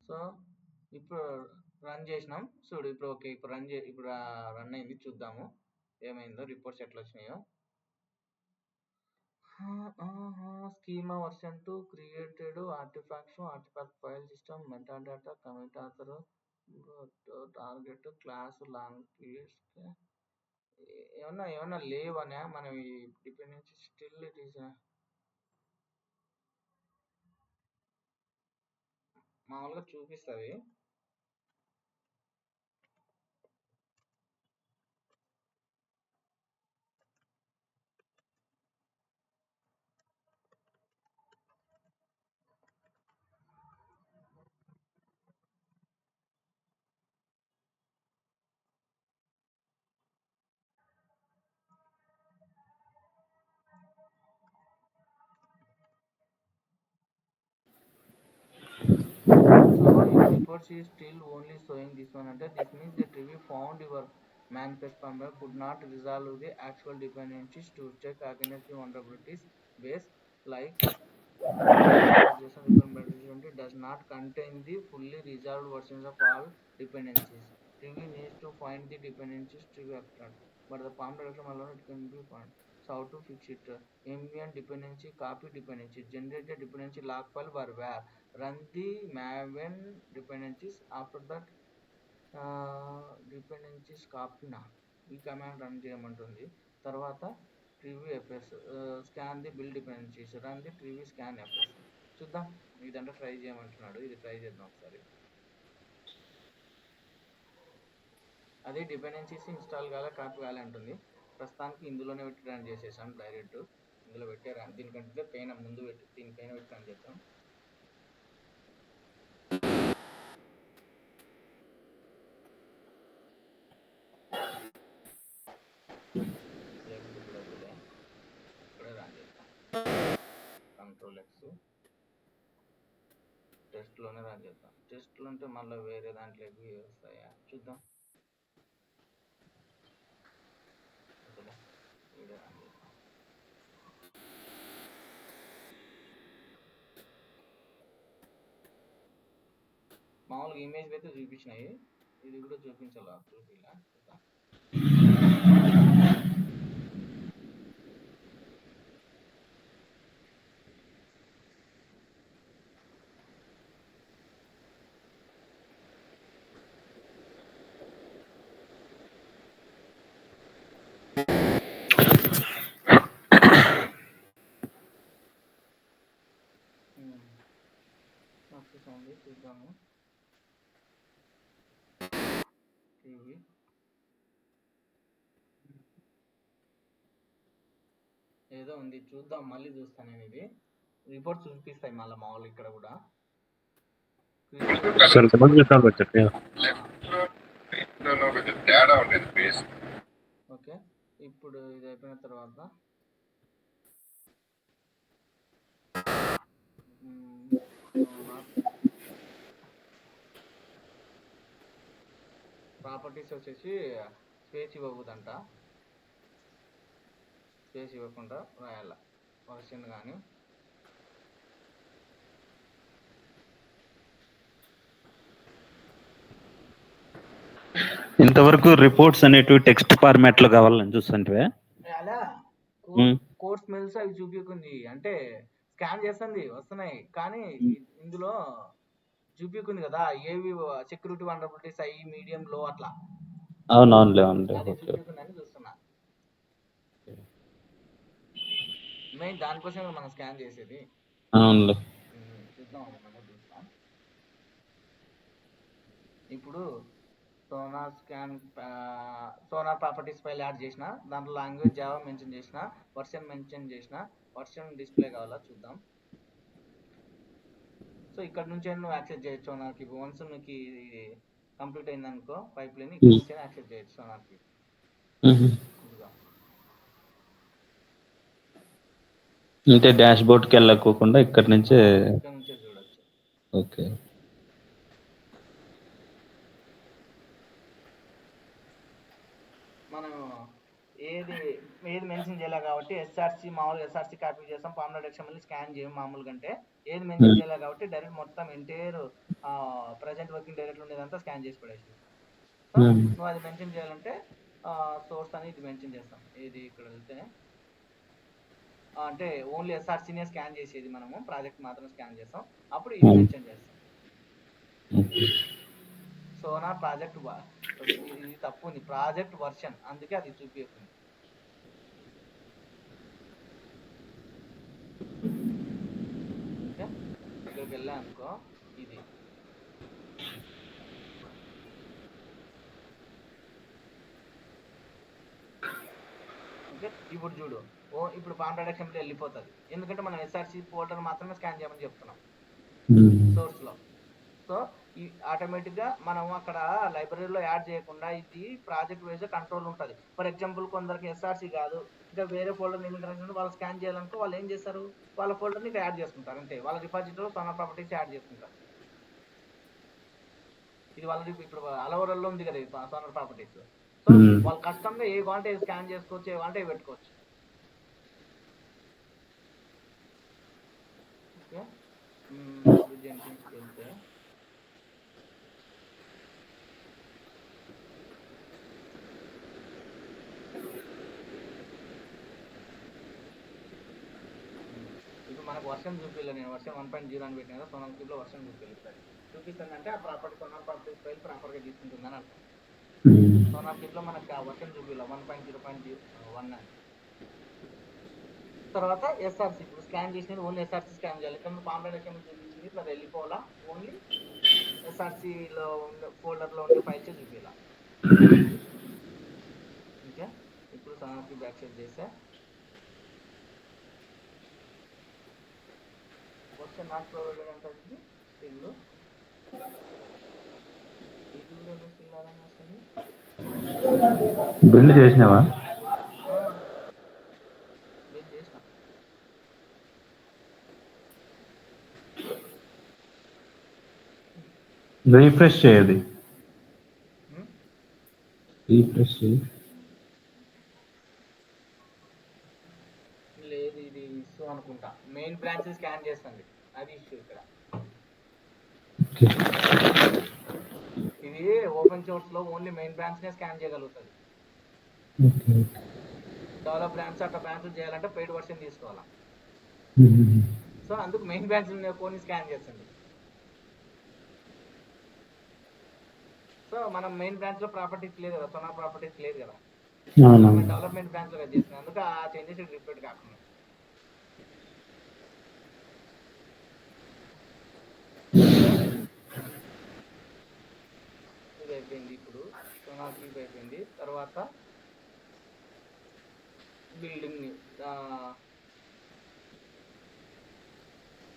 So ఇప్పుడు run చేసినాం చూడు. ఇప్పుడు ఓకే, ఇప్పుడు రన్ అయింది. చూద్దాము ఏమైందో, రిపోర్ట్స్ ఎట్లా వచ్చినాయో. Schema version 2 created artifact file system metadata commit author target class long periods ఏమన్నా లేవనా మనం ఈ డిపెండెన్సీ స్టిల్ ఇట్ ఈస్ మామూలుగా చూపిస్తుంది. So if reports is still only showing this one, this means that review found your manifest firmware could not resolve the actual dependencies to check against the vulnerabilities base, like does not contain the fully resolved versions of all dependencies. Review needs to find the dependencies to be acted, but the palm direction alone it can be found. So how to fix it? Ambient dependency, copy dependency, generate a dependency log file where run the maven dependencies. After that dependencies కాపిన ఈ command run చేయమంటుంది. తర్వాత Trivy FS scan the build dependencies, run the Trivy scan FS. చూద్దాం, ఇదంతా try చేయమంటున్నాడు. ఇది try చేద్దాం ఒకసారి. అదే డిపెండెన్సీస్ ఇన్స్టాల్ కాలే, కాపీ కాలే అంటుంది. ప్రస్తుతానికి ఇందులోనే పెట్టి రన్ చేసేసాం. డైరెక్ట్ ఇందులో పెట్టే రన్, దీనికంటే పైన ముందు పెట్టి దీనిపైన పెట్టి రన్ చేద్దాం. లేకుంటే ఇప్పుడు వద్దులే, ఇక్కడే రన్ చేద్దాం. కంట్రోల్ ఎక్స్ టెస్ట్లోనే రన్ చేద్దాం. టెస్ట్లో ఉంటే మళ్ళీ వేరే దాంట్లోకి వస్తాయా చూద్దాం. వద్దులే, వీడియో రన్ చేద్దాం. మామూలుగా ఇమేజ్ అయితే చూపించినాయి, ఇది కూడా చూపించాలా? చూపిలా, చూద్దాం. సక్సెస్ ఉంది, చూద్దాము. టీవీ ఏదో ఉంది, చూద్దాం. మళ్ళీ చూస్తాను నేను. ఇది రిపోర్ట్ చూపిస్తాయి మళ్ళీ మామూలు ఇక్కడ కూడా. ఓకే, ఇప్పుడు ఇది అయిపోయిన తర్వాత ప్రాపర్టీస్ వచ్చేసి స్పేస్ ఇవ్వకూడదంట. స్పేస్ ఇవ్వకుండా రాయాల వర్షన్ కానీ. ఇంతవరకు రిపోర్ట్స్ అనేటివి టెక్స్ట్ ఫార్మాట్ లో కావాలని చూస్తుంటే అలా కోర్స్ మెయిల్స్ అవి చూపించింది, అంటే స్కాన్ చేస్తుంది వస్తున్నాయి, కానీ ఇందులో చూపించింది కదా ఏవి సెక్యూరిటీ వల్నరబిలిటీస్ అయ్యి మీడియం లో అట్లా. అవునవునులే, అది చూపించిందని చూస్తున్నా. మెయిన్ దానికోసమే మనం స్కాన్ చేసేది. అవునులే, చూద్దాం, మనం చూస్తాం. ఇప్పుడు సోనార్ ప్రాపర్టీస్ ఫైల్ యాడ్ చేసిన, దాంట్లో లాంగ్వేజ్ జావా మెన్షన్ చేసిన, వర్షన్ మెన్షన్ చేసిన, వర్షన్ డిస్ప్లే కావాలా చూద్దాం. సో ఇక్కడ నుంచే నువ్వు యాక్సెస్ చేయొచ్చు సోనార్కి. వన్స్ నీకు కంప్లీట్ అయిందనుకో పైప్ లైన్, ఇక్కడ నుంచే యాక్సెస్ చేయొచ్చు సోనార్కి. అంటే డాష్ బోర్డ్కి వెళ్ళకోకుండా ఇక్కడ నుంచే చూడొచ్చు. ఓకే, మనం ఏది ఏది మెన్షన్ చేయలే కాబట్టి ఎస్ఆర్సి మామూలుగా ఎస్ఆర్సి కాపీ చేస్తాం, పామ్లెట్ ఎక్స్ఎంఎల్ స్కాన్ చేయం మామూలుగా. అంటే ఏది మెన్షన్ చేయలే కాబట్టి డైరెక్ట్ మొత్తం ఎంటైర్ ప్రజెంట్ వర్కింగ్ డైరెక్ట్ ఉండేదంతా స్కాన్ చేసి పడేసి. సో నువ్వు అది మెన్షన్ చేయాలంటే సోర్స్ అని ఇది మెన్షన్ చేస్తాం. ఏది ఇక్కడ వెళ్తే అంటే ఓన్లీ ఎస్ఆర్సీనే స్కాన్ చేసేది, మనము ప్రాజెక్ట్ మాత్రం స్కాన్ చేస్తాం, అప్పుడు ఇది మెన్షన్ చేస్తాం. సోనార్ ప్రాజెక్ట్ ఇది తప్పు ఉంది, ప్రాజెక్ట్ వర్షన్, అందుకే అది చూపిస్తుంది. ఓకే, ఇక్కడికి వెళ్ళా అనుకో, ఇది ఓకే. ఇప్పుడు చూడు, ఇప్పుడు పామ్లెట్ ఎక్స్ఎంఎల్ వెళ్ళిపోతుంది, ఎందుకంటే మనం ఎస్ఆర్సి ఫోల్డర్ మాత్రమే స్కాన్ చేయమని చెప్తున్నాం సోర్స్ లో. సో ఈ ఆటోమేటిక్గా మనం అక్కడ లైబ్రరీలో యాడ్ చేయకుండా ఇది ప్రాజెక్ట్ వైజ్ కంట్రోల్ ఉంటుంది. ఫర్ ఎగ్జాంపుల్ కొందరికి ఎస్ఆర్సి కాదు, ఇంకా వేరే ఫోల్డర్ ఏమిటంటే వాళ్ళు స్కాన్ చేయాలనుకో వాళ్ళు ఏం చేస్తారు, వాళ్ళ ఫోల్డర్ని ఇక్కడ యాడ్ చేసుకుంటారు, అంతే. వాళ్ళ రిపాజిటరీలో సోనార్ ప్రాపర్టీస్ యాడ్ చేసుకుంటారు. ఇది వాళ్ళది ఇప్పుడు అలవరల్లో ఉంది కదా సోనార్ ప్రాపర్టీస్. సో వాళ్ళు కస్టమ్గా ఏ కావాలంటే స్కాన్ చేసుకోవచ్చు, ఏ కావాలంటే పెట్టుకోవచ్చు. ఓకే, జెన్కిన్స్కి వెళ్తే ఇప్పుడు మనకు వర్షన్ చూపిల్ల, నేను వర్షన్ 1.0 అని పెట్టిన కదా, సోనార్ క్యూబ్లో వర్షన్ చూపిస్తుందంటే ఆ ప్రాపర్టీ సోనార్ ప్రాపర్టీస్ ఫైల్ ప్రాపర్గా తీసుకుంటుందని అర్థం. సోనార్ క్యూబ్లో మనకు ఆ వర్షన్ చూపిల్ల 1.0.1 అని. తర్వాత ఎస్ఆర్సి ఇప్పుడు స్కాన్ చేసినది ఓన్లీ ఎస్ఆర్సి స్కాన్ చేయాలి. ఇక్కడ పామ్లెట్ ఎక్స్ఎంఎల్ చూపించింది, ఇట్లా వెళ్ళిపోవాలా, ఓన్లీ ఎస్ఆర్సిలో ఉండే ఫోల్డర్లో ఉండే ఫైల్స్ చూపించాల. ఓకే, ఇప్పుడు సోనార్కి బ్యాక్ చెక్ చేస్తే వర్షన్ నాట్ ప్రొవైడెడ్ అంటే స్టిల్ బిల్డ్ చేసినావా? బిల్డ్ చేసిన. రీఫ్రెష్ చేయది, రీఫ్రెష్ చేయి. లేదు, ఇది ఇష్యూ అనుకుంటా, మెయిన్ బ్రాంచ్ స్కాన్ చేస్తుంది, అది ఇష్యూ ఇక్కడ. ఇది ఓపెన్ సోర్స్ లో ఓన్లీ మెయిన్ బ్రాంచ్ నే స్కాన్ చేయగలుగుతుంది. డెవలప్ బ్రాంచ్ అట్లా బ్రాంచ్ చేయాలంటే పెయిడ్ వర్షన్ తీసుకోవాలా. సో అందుకు మెయిన్ బ్రాంచ్ కొన్ని స్కాన్ చేస్తుంది. సో మనం మెయిన్ బ్రాంచ్ లో ప్రాపర్టీస్ లేదు కదా, సోనార్ ప్రాపర్టీస్ లేదు కదా, డెవలప్మెంట్ బ్రాంచ్ లో చేస్తున్నాం, అందుకు ఆ చేంజెస్ రిపీట్ కాకుండా. ఇది అయిపోయింది, ఇప్పుడు సోనార్ క్యూబ్ అయిపోయింది. తర్వాత బిల్డింగ్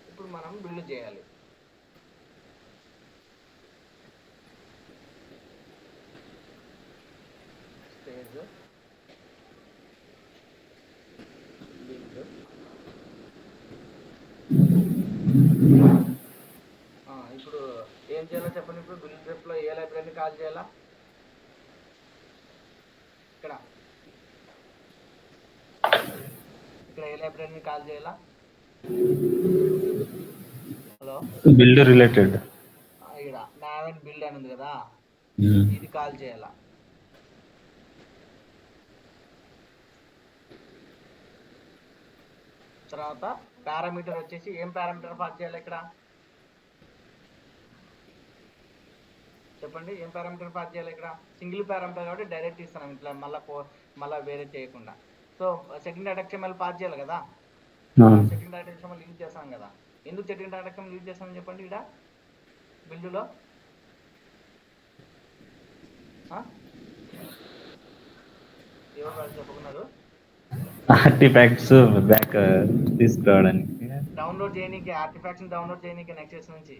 ఇప్పుడు మనం బిల్డ్ చేయాలి. స్టేజ్ బిల్డ్, ఇప్పుడు ఏం చేయాలో చెప్పండి. ఇప్పుడు బిల్డ్ ట్రిప్లో ఏ లైబ్రరీని కాల్ చేయాలా, ఇక్కడ ఏ లైబ్రరీని కాల్ చేయాలా, హలో బిల్డ్ రిలేటెడ్, ఇక్కడ నావెన్ బిల్డ్ అని ఉంది కదా, ఇది కాల్ చేయాలా. తర్వాత పారామీటర్ వచ్చేసి ఏం పారామీటర్ పాస్ చేయాలి ఇక్కడ చెప్పండి, ఏం పారామీటర్ పాస్ చేయాలి ఇక్కడ. సింగిల్ పారామీటర్ కాబట్టి డైరెక్ట్ ఇస్తున్నాం, ఇట్లా మళ్ళీ వేరే చేయకుండా. So second dot XML pass చేయాలి కదా, సెకండ్ డాట్ ఎక్స్ఎంఎల్ యూజ్ చేస్తాం కదా. ఎందుకు సెకండ్ డాట్ ఎక్స్ఎంఎల్ యూజ్ చేస్తామని చెప్పండి. ఇక్కడ బిల్డ్లో ఎవరు చెప్పుకున్నారు, ఆర్టిఫాక్ట్స్ బ్యాక్ తీసుకురావడానికి, డౌన్లోడ్ చేయడానికి, ఆర్టిఫాక్ట్స్ డౌన్లోడ్ చేయడానికి నెక్సస్ నుంచి.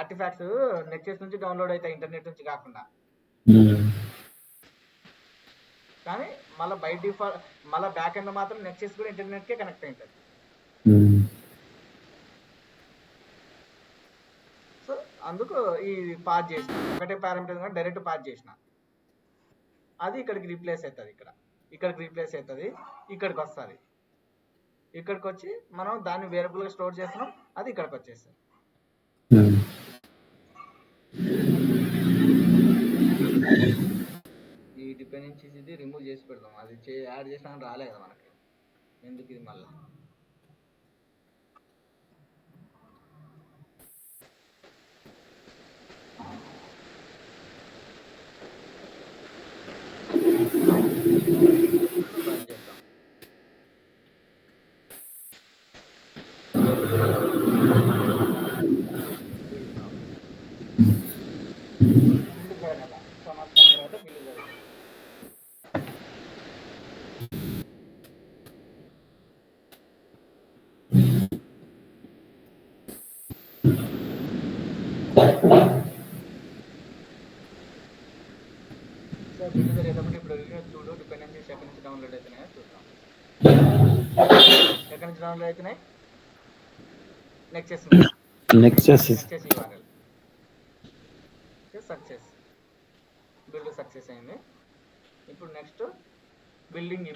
ఆర్టిఫాక్ట్స్ నెక్సస్ నుంచి డౌన్లోడ్ అవుతాయి, ఇంటర్నెట్ నుంచి కాకుండా. కానీ మళ్ళీ బై డిఫాల్ట్ మళ్ళీ బ్యాక్ ఎండ్ మాత్రం నెక్సస్ కూడా ఇంటర్నెట్కే కనెక్ట్ అయి ఉంటుంది. సో అందుకు ఈ పాస్ చేసిన ఒకటే పారామీటర్ డైరెక్ట్ పాస్ చేసిన అది ఇక్కడికి రీప్లేస్ అవుతుంది ఇక్కడికి రీప్లేస్ అవుతుంది ఇక్కడికి వస్తుంది ఇక్కడికి వచ్చి మనం దాన్ని వేరియబుల్గా స్టోర్ చేస్తున్నాం అది ఇక్కడికి వచ్చేస్తుంది ఈ డిపెండెన్సీస్ ఇది రిమూవ్ చేసి పెడతాం అది యాడ్ చేసినా రాలే కదా మనకి ఎందుకు ఇది మళ్ళీ సంవత్సరం తర్వాత బిల్లు జరుగుతుంది సార్ బిల్లు జరిగేటప్పుడు ఇప్పుడు చూడు డిపెండెన్సీస్ ఎక్కడి నుంచి డౌన్లోడ్ అవుతున్నాయో చూద్దాం ఎక్కడి నుంచి డౌన్లోడ్ అవుతున్నాయి nexus URL success build success అయింది ఇప్పుడు నెక్స్ట్ బిల్డింగ్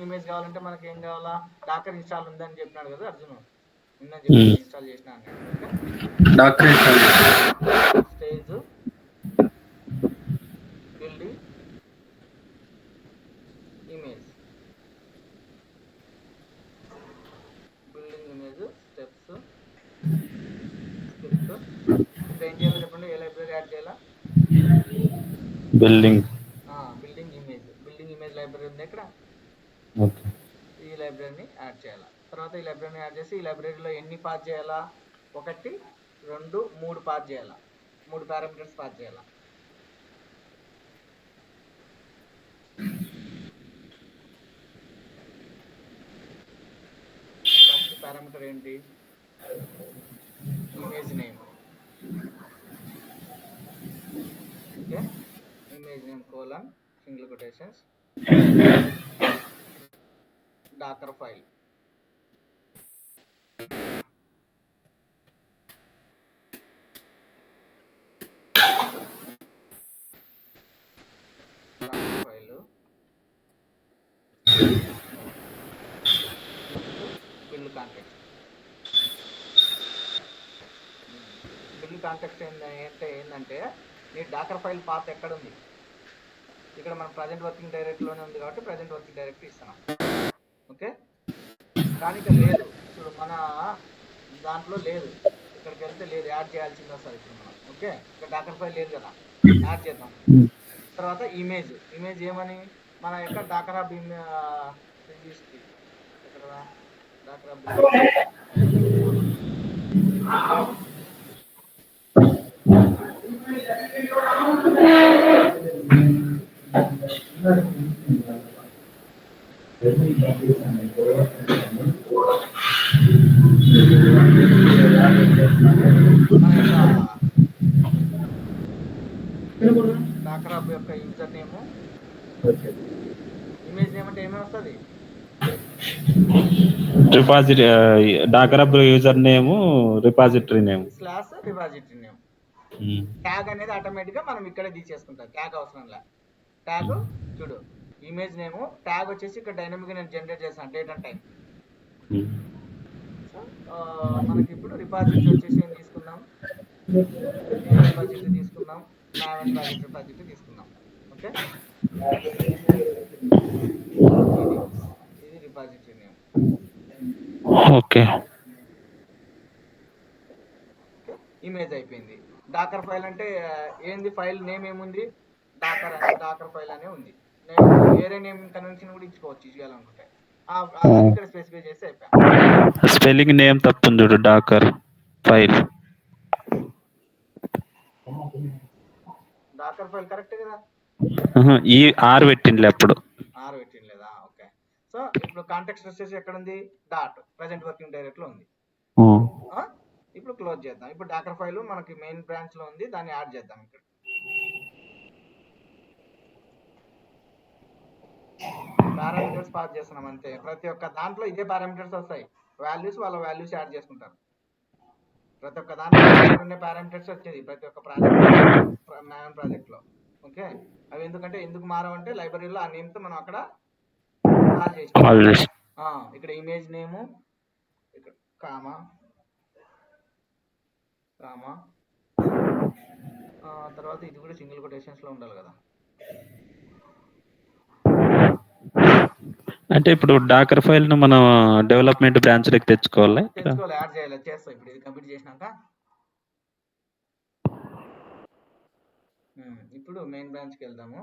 ఇమేజ్ కావాలంటే మనకి ఏం కావాలా డాకర్ ఇన్స్టాల్ ఉందని చెప్పినాడు కదా అర్జున్ ఉందని చెప్పి ఇన్స్టాల్ చేసిన docker stage building image steps script ఇప్పుడు ఏం చేయాలి చెప్పండి ఏ లైబ్రరీ యాడ్ చేయాలా బిల్డింగ్ ఇమేజ్ లైబ్రరీ ఉంది ఇక్కడ ఈ లైబ్రరీని యాడ్ చేయాలా తర్వాత ఈ లైబ్రరీని యాడ్ చేసి ఈ లైబ్రరీలో ఎన్ని పాస్ చేయాలా 1 2 3 పాస్ చేయాలా 3 పారామీటర్స్ పాస్ చేయాలా ఫస్ట్ పారామీటర్ ఏంటి image name okay image name colon single quotations docker file build context ఏంటంటే నీ డాకర్ ఫైల్ పాత్ ఎక్కడ ఉంది ఇక్కడ మన ప్రజెంట్ వర్కింగ్ డైరెక్టరీలోనే ఉంది కాబట్టి ప్రజెంట్ వర్కింగ్ డైరెక్టరీ ఇస్తున్నాం ఓకే కానీ ఇక్కడ లేదు ఇప్పుడు మన దాంట్లో లేదు ఇక్కడికి వెళ్తే లేదు యాడ్ చేయాల్సింది వస్తుంది ఇప్పుడు మనం ఓకే ఇక్కడ డాకర్ ఫైల్ లేదు కదా యాడ్ చేద్దాం తర్వాత ఇమేజ్ ఏమని మన యొక్క docker hub docker hub docker hub యొక్క యూజర్ నేమ్ ఇమేజ్ నేమ్ అంటే ఏమేమి వస్తుంది repository docker hub user name repository name /repository name tag అనేది ఆటోమేటిక్ గా మనం ఇక్కడే తీసేసుకుంటాం ట్యాగ్ అవసరం లే ట్యాగ్ చూడు ఇమేజ్ నేమ్ ట్యాగ్ వచ్చేసి ఇక్కడ డైనమిక్ గా నేను జనరేట్ చేస్తాను డేట్ అండ్ టైం మనకి ఇప్పుడు రిపాజిటరీ వచ్చేసి ఏం తీసుకుందాం రిపాజిటరీ తీసుకుందాం రిపాజిటరీ తీసుకుందాం ఓకే ఇది రిపాజిటరీ నేమ్ ఓకే ఇమేజ్ అయిపోయింది డాకర్ ఫైల్ అంటే ఏంది ఫైల్ నేమ్ ఏముంది డాకర్ ఫైల్ అనే ఉంది నేను వేరే నేమ్ కన్వెన్షన్ కూడా ఇచ్చుకోవచ్చు ఇవ్వాలనుకుంటే ఇక్కడ స్పెసిఫై చేసి అయిపోయా స్పెల్లింగ్ నేమ్ తప్పుంది చూడు డాకర్ ఫైల్ కరెక్ట్ కదా ఈ ఆర్ పెట్టిండ్లే అప్పుడు ఆర్ పెట్టిండ్లేదా ఓకే సో ఇప్పుడు కాంటెక్స్ట్ వచ్చేసి ఎక్కడ ఉంది డాట్ ప్రెజెంట్ వర్కింగ్ డైరెక్టరీ లో ఉంది ఇప్పుడు క్లోజ్ చేద్దాం ఇప్పుడు డాకర్ ఫైల్ మనకి మెయిన్ బ్రాంచ్ లో ఉంది దాన్ని యాడ్ చేద్దాం ఇక్కడ పారామీటర్స్ పాస్ చేస్తున్నాం అంతే. ప్రతి ఒక్క దాంట్లో ఇదే పారామీటర్స్ వస్తాయి. వాల్యూస్ వాళ్ళ వాల్యూస్ యాడ్ చేసుకుంటారు. ప్రతి ఒక్క దాంట్లో ఉండే పారామీటర్స్ వచ్చేది ప్రతి ఒక్క ప్రాజెక్ట్ లో. ఓకే, అవి ఎందుకు మారవంటే లైబ్రరీలో ఆ నేమ్ తో మనం అక్కడ కాల్ చేసి ఇక్కడ ఇమేజ్ నేము ఇక్కడ కామా తర్వాత ఇది కూడా సింగిల్ కొటేషన్స్ లో ఉండాలి కదా. అంటే ఇప్పుడు డాకర్ ఫైల్ ను మనం డెవలప్మెంట్ బ్రాంచ్ లోకి తెచ్చుకోవాలి, యాడ్ చేయాలి. చేస్తాం ఇప్పుడు ఇది కంప్లీట్ చేసినాక. ఇప్పుడు మెయిన్ బ్రాంచ్ కి వెళ్దాము.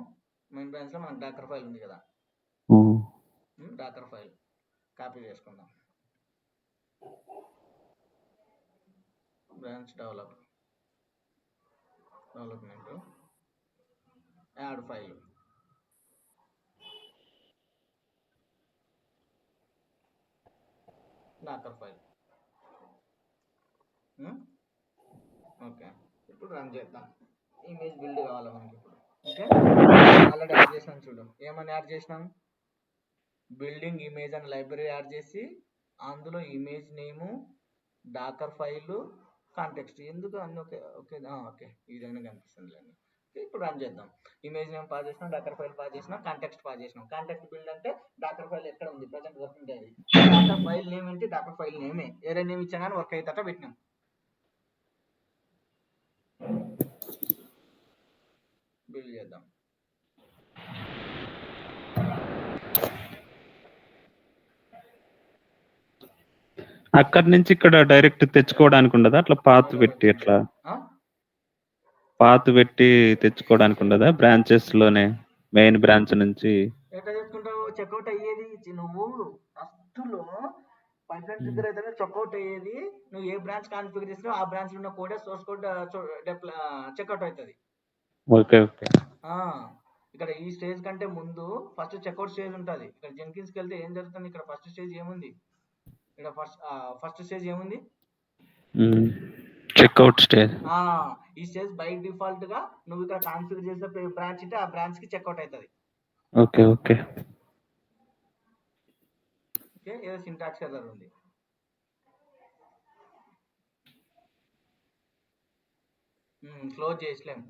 మెయిన్ బ్రాంచ్ లో మనకు డాకర్ ఫైల్ ఉంది కదా. డాకర్ ఫైల్ కాపీ చేసుకుందాం. Branch development add file. Docker file. Okay, ఇప్పుడు రన్ చేద్దాం. ఇమేజ్ బిల్డ్ కావాలి మనకి ఇప్పుడు. ఓకే, ఆల్రెడీ యాడ్ చేసినాం చూడు. ఏమని యాడ్ చేసినాం? బిల్డింగ్ ఇమేజ్ అని లైబ్రరీ యాడ్ చేసి అందులో ఇమేజ్ నేము, డాకర్ ఫైల్, కాంటెక్స్ట్. ఎందుకు అన్ని ఓకే ఓకే ఓకే ఈ విధంగా కనిపిస్తుంది లేండి. ఇప్పుడు రన్ చేద్దాం. ఇమేజ్ నేమ్ పాస్ చేసినాం, డాకర్ ఫైల్ పాస్ చేసినాం, కాంటెక్స్ట్ పాస్ చేసినాం. కాంటెక్స్ట్ బిల్డ్ అంటే డాకర్ ఫైల్ ఎక్కడ ఉంది ప్రజెంట్ వర్క్ ఉండేది. డాకర్ ఫైల్ నేమ్ ఏంటి? డాకర్ ఫైల్ నేమే. ఏరే నేమ్ ఇచ్చా కానీ వర్క్ అయ్యేటట్టు పెట్టినాం. బిల్డ్ చేద్దాం. అక్కడి నుంచి ఇక్కడ డైరెక్ట్ తెచ్చుకోవడానికి ఉండదా? అట్లా పాత్ పెట్టి అట్లా పాత్ పెట్టి తెచ్చుకోవడానికి ఉండదా? బ్రాంచెస్ లోనే మెయిన్ బ్రాంచ్ నుంచి ఎట్లా తెచ్చుకుంటావు? చెక్అవుట్ అయ్యేది నువ్వు ఫస్ట్ లో పైథాన్ ట్రిగ్గర్ అయితేనే చెక్అవుట్ అయ్యేది. నువ్వు ఏ బ్రాంచ్ కాన్ఫిగర్ చేసినా ఆ బ్రాంచ్ లో ఉన్న కోడే సోర్స్ కోడ్ చెక్అవుట్ అవుతుంది. Okay okay. ఇక్కడ ఈ స్టేజ్ కంటే ముందు ఫస్ట్ చెక్అవుట్ స్టేజ్ ఉంటుంది. ఇక్కడ జెన్కిన్స్ కి వెళ్తే ఏం జరుగుతుంది? ఇక్కడ ఫస్ట్ స్టేజ్ ఏముంది? ఇక్కడ ఫస్ట్ స్టేజ్ ఏముంది? Checkout stage. ఈ స్టేజ్ బై డిఫాల్ట్ గా నువ్వు ఇక్కడ కాన్ఫిగర్ చేసే బ్రాంచ్ అంటే ఆ బ్రాంచ్ కి చెక్అవుట్ అవుతుంది. ఓకే ఓకే ఓకే, ఏదో సింటాక్స్ ఎర్రర్ ఉంది. క్లోజ్ చేసలేం.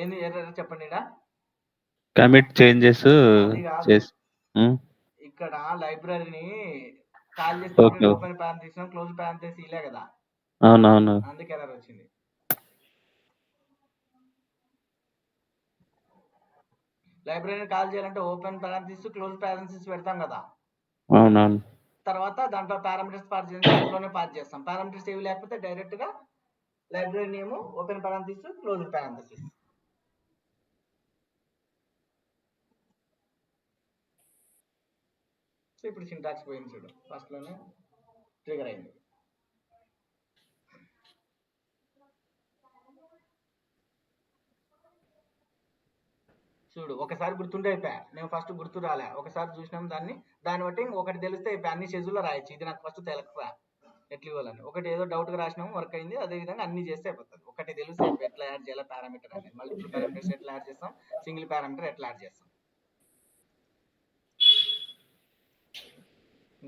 ఏంది ఎర్రర్ చెప్పండి. కమిట్ చేంజెస్ చేసి ఇక్కడ లైబ్రరీని కాల్ చేసి ఓపెన్ పారంథసిస్ క్లోజ్ పారంథసిస్ ఇలే కదా. అవునవును, అందుకే ఎర్రర్ వచ్చింది. లైబ్రరీని కాల్ చేయాలంటే ఓపెన్ పారంథసిస్ క్లోజ్ పారంథసిస్ పెడతాం కదా. అవునవును. తర్వాత దాంట్లో పారామీటర్స్ పాస్ చేసి అందులోనే పాస్ చేస్తాం. పారామీటర్స్ ఏవి లేకపోతే డైరెక్ట్ గా library name open parenthesis close parenthesis. So ఇప్పుడు సింటాక్స్ పోయింది చూడు. ఫస్ట్ లోనే ట్రిగర్ అయింది. చూడు, ఒకసారి గుర్తుండే అయిపోయా. నేను ఫస్ట్ గుర్తు రాలే, ఒకసారి చూసినాం దాన్ని బట్టి ఒకటి తెలిస్తే అయిపోయి అన్ని షెడ్యూల్లో రాయొచ్చు. ఇది నాకు ఫస్ట్ తెలకరా ఎట్లా ఇవ్వాలని. ఒకటి ఏదో డౌట్ గా రాసినాము, వర్క్ అయింది. అదే విధంగా అన్ని చేస్తే అయిపోతుంది. ఒకటి తెలిస్తే ఎట్లా యాడ్ చేయాలి పారామీటర్ అనేది. మల్టిపుల్ పారామీటర్స్ ఎట్లా యాడ్ చేస్తాం, సింగిల్ పారామీటర్ ఎట్లా యాడ్ చేస్తాం.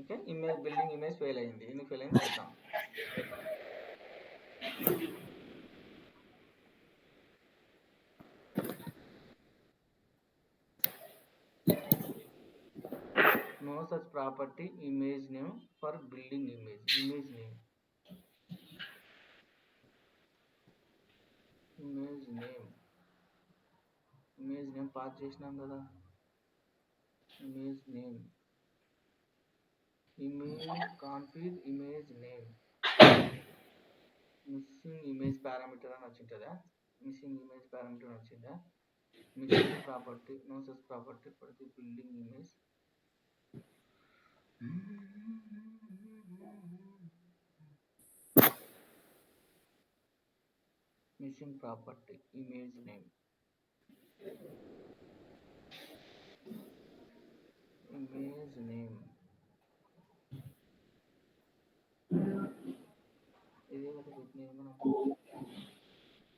Okay, image building image fail అయింది. ఎందుకు ఫెయిల్ అయింది చూద్దాం. No such property image name for building image. Image name pass చేసినాం కదా. image config image name missing image parameter అని వచ్చిందా? missing property, no such property for the building image. missing property image name ఇదే కదా పెట్టినది మనం.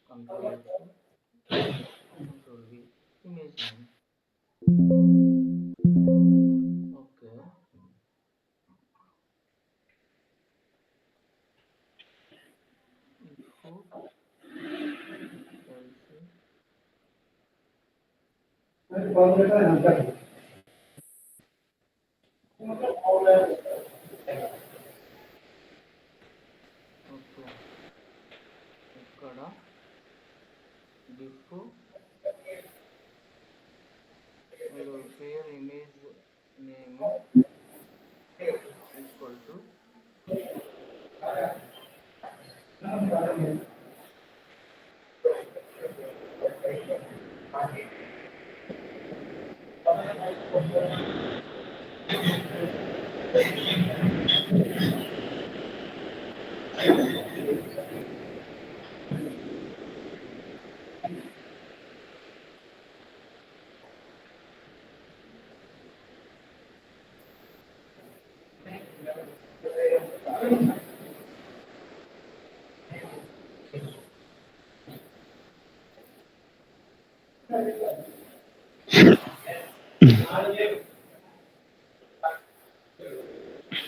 Control X Control V image name. Okay, ఇక్కడ diff మీరు పేర్ ఇమేజ్ నేమ్ ఈక్వల్ టు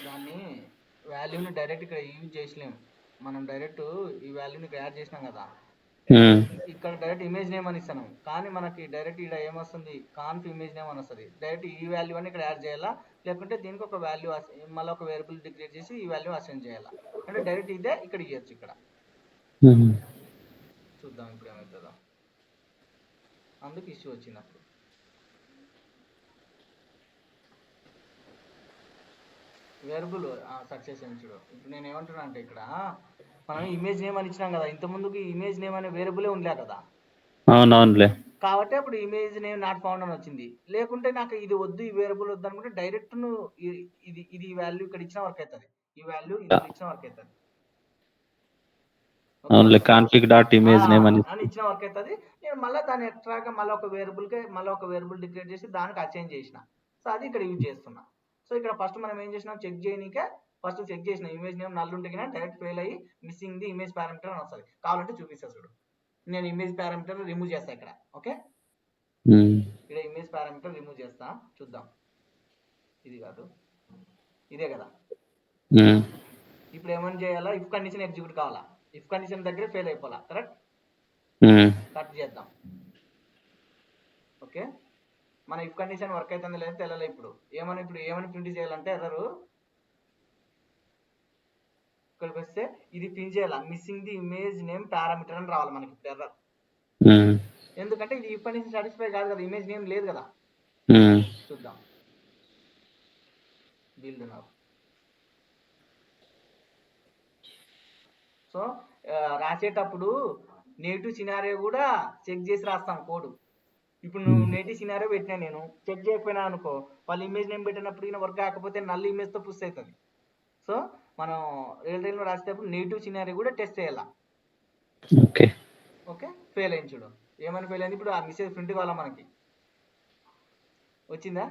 దాన్ని వాల్యూని డైరెక్ట్ ఇక్కడ యూజ్ చేసలేము. మనం డైరెక్ట్ ఈ వాల్యూని ఇక్కడ యాడ్ చేసినాం కదా, ఇక్కడ డైరెక్ట్ ఇమేజ్ నేమ్ అని ఇస్తాను, కానీ మనకి డైరెక్ట్ ఇక్కడ ఏమొస్తుంది, కాన్ఫ్ ఇమేజ్ నేమ్ అని వస్తుంది. డైరెక్ట్ ఈ వాల్యూ అని ఇక్కడ యాడ్ చేయాలా, లేకుంటే దీనికి ఒక వాల్యూ మళ్ళీ ఒక వేరియబుల్ డిక్లేర్ చేసి ఈ వాల్యూ అసైన్ చేయాలా, అంటే డైరెక్ట్ ఇదే ఇక్కడ ఇవ్వచ్చు. ఇక్కడ చూద్దాం ఇప్పుడు ఏమవుతుందో. అందుకు ఇష్యూ వచ్చినప్పుడు వేరియబుల్ సక్సెస్ చూడు. ఇప్పుడు నేను ఏమంటున్నా అంటే ఇక్కడ మనం ఇమేజ్ నేమ్ అని ఇచ్చినాం కదా, ఇంత ముందుకు ఇమేజ్ నేమ్ అనే వేరియబులే ఉండలే కదా. అవునవునులే. కాబట్టి అప్పుడు ఇమేజ్ నేమ్ నాట్ ఫౌండ్ అని వచ్చింది. లేకుంటే నాకు ఇది వద్దు, ఈ వేరియబుల్ వద్దు అనుకుంటే డైరెక్ట్ నువ్వు ఇది వాల్యూ ఇక్కడ ఇచ్చిన వర్క్ అవుతుంది, ఈ వాల్యూ ఇది ఇచ్చిన వర్క్ అవుతుంది. అవునులే, కాన్ఫిగ్ డాట్ ఇమేజ్ నేమ్ అని ఇచ్చిన వర్క్ అవుతుంది. నేను మళ్ళీ దాన్ని ఎక్స్ట్రాగా మళ్ళీ ఒక వేరియబుల్ డిక్లేర్ చేసి దానికి అచేంజ్ చేసిన. సో అది ఇక్కడ యూజ్ చేస్తున్నా. సో ఇక్కడ ఫస్ట్ మనం ఏం చేసినాం, చెక్ చేయనికే ఫస్ట్ చెక్ చేసిన ఇమేజ్ నేమ్ నల్ ఉంటే కానీ డైరెక్ట్ ఫెయిల్ అయ్యి మిస్సింగ్ ది ఇమేజ్ పారామీటర్ అని వస్తుంది. కావాలంటే చూపిస్తా చూడు. నేను ఇమేజ్ పారామీటర్ రిమూవ్ చేస్తా ఇక్కడ. ఓకే, ఇక్కడ ఇమేజ్ పారామీటర్ రిమూవ్ చేస్తా, చూద్దాం. ఇది కాదు, ఇదే కదా. ఇప్పుడు ఏమని చేయాలా, ఇఫ్ కండిషన్ ఎగ్జిక్యూట్ కావాలా, ఇఫ్ కండిషన్ దగ్గర ఫెయిల్ అయిపోవాలా. కరెక్ట్, కట్ చేద్దాం. ఓకే, మన ఇఫ్ కండిషన్ వర్క్ అవుతుందో లేదో తెలియాలి. ఇప్పుడు ఏమని ప్రింట్ చేయాలంటే ఎర్రరు ఇక్కడికి వస్తే ఇది ప్రింట్ చేయాలి, missing the image name parameter అని రావాలి మనకి ఇప్పుడు ఎర్రర్. ఎందుకంటే ఇది ఇఫ్ కండిషన్ సాటిస్ఫై కాదు కదా, ఇమేజ్ నేమ్ లేదు కదా. చూద్దాం, బిల్డ్ నౌ. సో రాసేటప్పుడు నెగిటివ్ సినారియో కూడా చెక్ చేసి రాస్తాం కోడ్. ఇప్పుడు నువ్వు నెగిటివ్ సినారియో పెట్టినా, నేను చెక్ చేయకపోయినా అనుకో, వాళ్ళు ఇమేజ్ నేమ్ పెట్టినప్పుడు వర్క్ కాకపోతే నల్ ఇమేజ్ తో పుష్ అవుతుంది. సో మనం రియల్ టైంలో రాసేటప్పుడు నెగిటివ్ సినారియో కూడా టెస్ట్ చేయాలా. ఓకే, ఫెయిల్ అయింది చూడు. ఏమని ఫెయిల్ అయింది, ఇప్పుడు ఆ మెసేజ్ ప్రింట్ కావాలా మనకి. వచ్చిందా,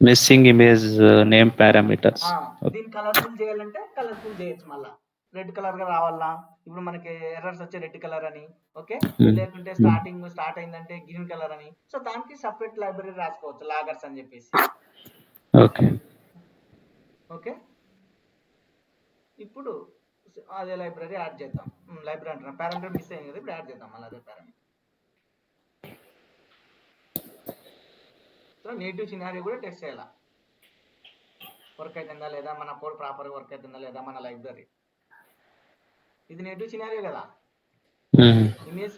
మిస్సింగ్ ఇమేజ్ నేమ్ పారామీటర్స్. దీన్ని కలర్ఫుల్ చేయాలంటే కలర్ఫుల్ చేయొచ్చు, మళ్ళా రెడ్ కలర్ గా రావాలా. ఇప్పుడు మనకి ఎర్రర్స్ వచ్చే రెడ్ కలర్ అని, ఓకే, లేకుంటే స్టార్ట్ అయిందంటే గ్రీన్ కలర్ అని. సో దానికి సపరేట్ లైబ్రరీ రాసుకోవచ్చు, లాగర్స్ అని చెప్పేసి. ఓకే, ఇప్పుడు అదే లైబ్రరీ యాడ్ చేద్దాం. లైబ్రరీ అంటున్నా, పారామీటర్ మిస్ అయింది కదా, ఇప్పుడు యాడ్ చేద్దాం మళ్ళీ అదే పారామీటర్. సో నెగిటివ్ సినారియో కూడా టెస్ట్ చేయాలా, వర్క్ అవుతుందా లేదా, మన కోడ్ ప్రాపర్ వర్క్ అవుతుందా లేదా, మన లైబ్రరీ. ఇది నెగిటివ్ సినారియో కదా, ఇమేజ్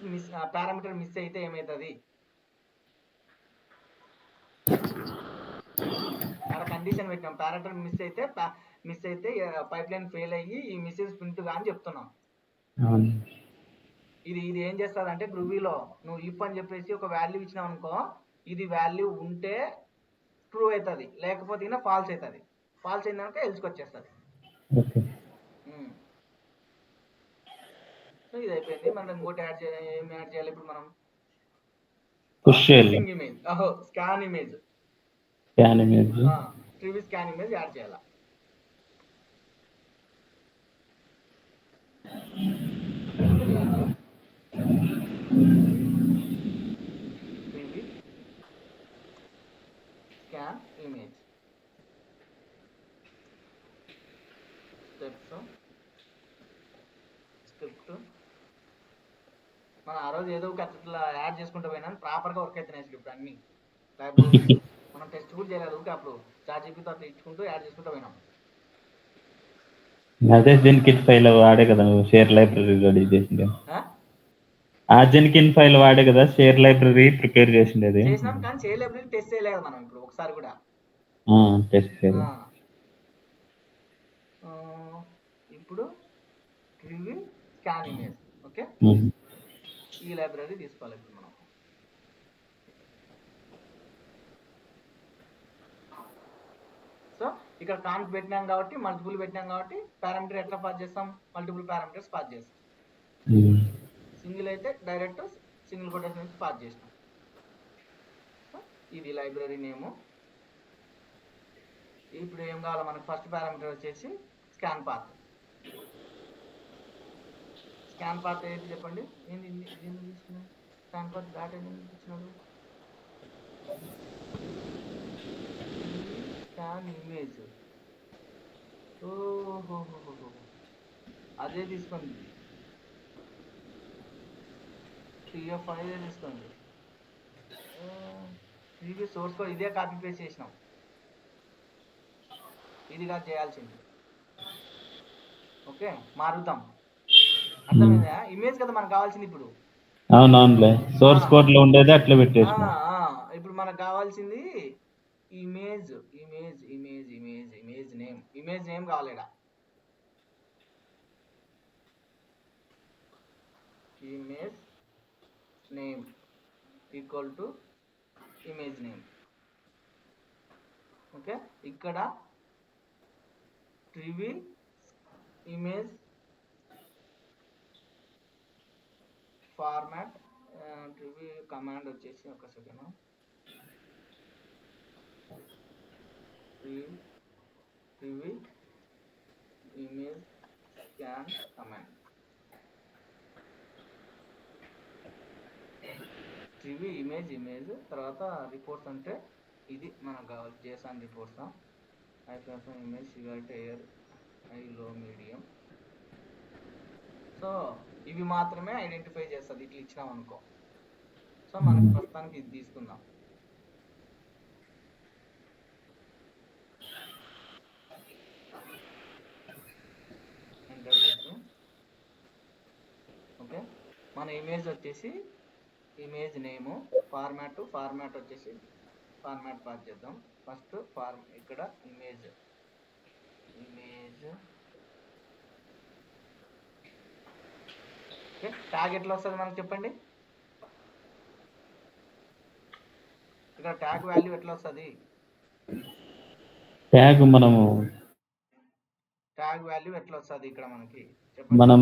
పారామీటర్ మిస్ అయితే ఏమవుతుంది, అక్కడ కండిషన్ పెట్టినాం, పారామీటర్ మిస్ అయితే పైప్ లైన్ ఫెయిల్ అయ్యి ఈ మెసేజ్ ప్రింట్ గా అని చెప్తున్నాం. ఇది ఏం చేస్తుంది అంటే, గ్రూవీలో నువ్వు ఇఫ్ అని చెప్పేసి ఒక వాల్యూ ఇచ్చినావు అనుకో, ఇది వాల్యూ ఉంటే ట్రూ అవుతుంది, లేకపోతే ఫాల్స్ అవుతుంది. ఫాల్స్ అయిందనుకో ఎల్స్కి వచ్చేస్తుంది. సో ఇది అయిపోయింది. మనం ఇంకోటి ఏం యాడ్ చేయాలి ఇప్పుడు మనం, image scan image Trivy scan image add చేయాలి. ట్రివి స్కాన్ ఇమేజ్ స్క్రిప్ట్ మనం ఆ రోజు ఏదో ఒక అట్లా యాడ్ చేసుకుంటూ పోయినాను ప్రాపర్గా వర్క్ అవుతున్నాయి అసలు ఇప్పుడు అన్ని లైబ్రరీస్. మనం టెస్ట్ కూడా చేయలేదు ఊరికే అప్పుడు చార్జీపీతో అట్లా ఇచ్చుకుంటూ యాడ్ చేసుకుంటూ పోయినాం. అదే జెన్కిన్ ఫైల్ వాడే కదా నువ్వు షేర్ లైబ్రరీ రెడీ చేసింది. ఆ? ఆ జెన్కిన్ ఫైల్ వాడే కదా షేర్ లైబ్రరీ ప్రిపేర్ చేసిండేది. చేసినాం కానీ చేయలేబిలిటీ టెస్ట్ చేయలేదు మనం ఇప్పుడు ఒకసారి కూడా. టెస్ట్ ఆ. ఆ, ఇప్పుడు ట్రివి స్కాన్ ఇమేజ్. ఓకే, ఈ లైబ్రరీ తీసుకోవాలి ఇప్పుడు మనం. సో ఇక్కడ కాన్ఫ్ పెట్టినాం కాబట్టి మల్టిపుల్ పెట్టినాం కాబట్టి పారామీటర్ ఎట్లా పాస్ చేస్తాం, మల్టిపుల్ పారామీటర్స్ పాస్ చేస్తాం. సింగిల్ అయితే డైరెక్ట్ సింగిల్ కొటేషన్ నుంచి పాస్ చేసినాం. సో ఇది లైబ్రరీ నేము. ఇప్పుడు ఏం కావాలి మనకు, ఫస్ట్ పారామీటర్ వచ్చేసి స్కాన్ పాత్. స్కాన్ పాత్ ఏంటి చెప్పండి, ఏంది తీసుకున్నాం స్కాన్ పాత్ డాటా ఎందుకు ఇచ్చినాడు, స్కాన్ ఇమేజ్. ఓహో, అదే తీసుకోండి, TF5 తీసుకోండి. ప్రీవియస్ సోర్స్ కోడ్ ఇదే కాపీ పేస్ట్ చేసినాం, ఇది కాదు చేయాల్సింది. ఓకే, మారుద్దాం. అర్థమైందా? ఇమేజ్ కదా మనకు కావాల్సింది ఇప్పుడు. అవునవునులే, సోర్స్ కోడ్ లో ఉండేది అట్లా పెట్టేసిన. ఇప్పుడు మనకు కావాల్సింది image image image image image name. Image name కావాలి ఇక్కడ. Image name equal to image name. Okay, ఇక్కడ Trivy image format, Trivy command వచ్చేసి ఒక second, Trivy image scan command. Trivy image తర్వాత రిపోర్ట్స్ అంటే ఇది మనకు కావాలి, జేసాన్ రిపోర్ట్స్. ఐఫోన్ ఇమేజ్ సిగరెట్ ఎయిర్ హై లో మీడియం. సో ఇవి మాత్రమే ఐడెంటిఫై చేస్తుంది ఇట్లా ఇచ్చినాం అనుకో. సో మనకు ప్రస్తుతానికి ఇది తీసుకుందాం. ఎంటర్ చేసి ఓకే, మన ఇమేజ్ వచ్చేసి ఇమేజ్ నేము, ఫార్మాట్ వచ్చేసి ఫార్మాట్ పాస్ చేద్దాం. ఫస్ట్ ఇక్కడ ఇమేజ్ ఓకే. ట్యాగ్ ఎట్లా వస్తుంది మనకు చెప్పండి, ఇక్కడ ట్యాగ్ వాల్యూ ఎట్లా వస్తుంది, ట్యాగ్ ఎట్లా వస్తుంది ఇక్కడ మనకి చెప్పండి. మనం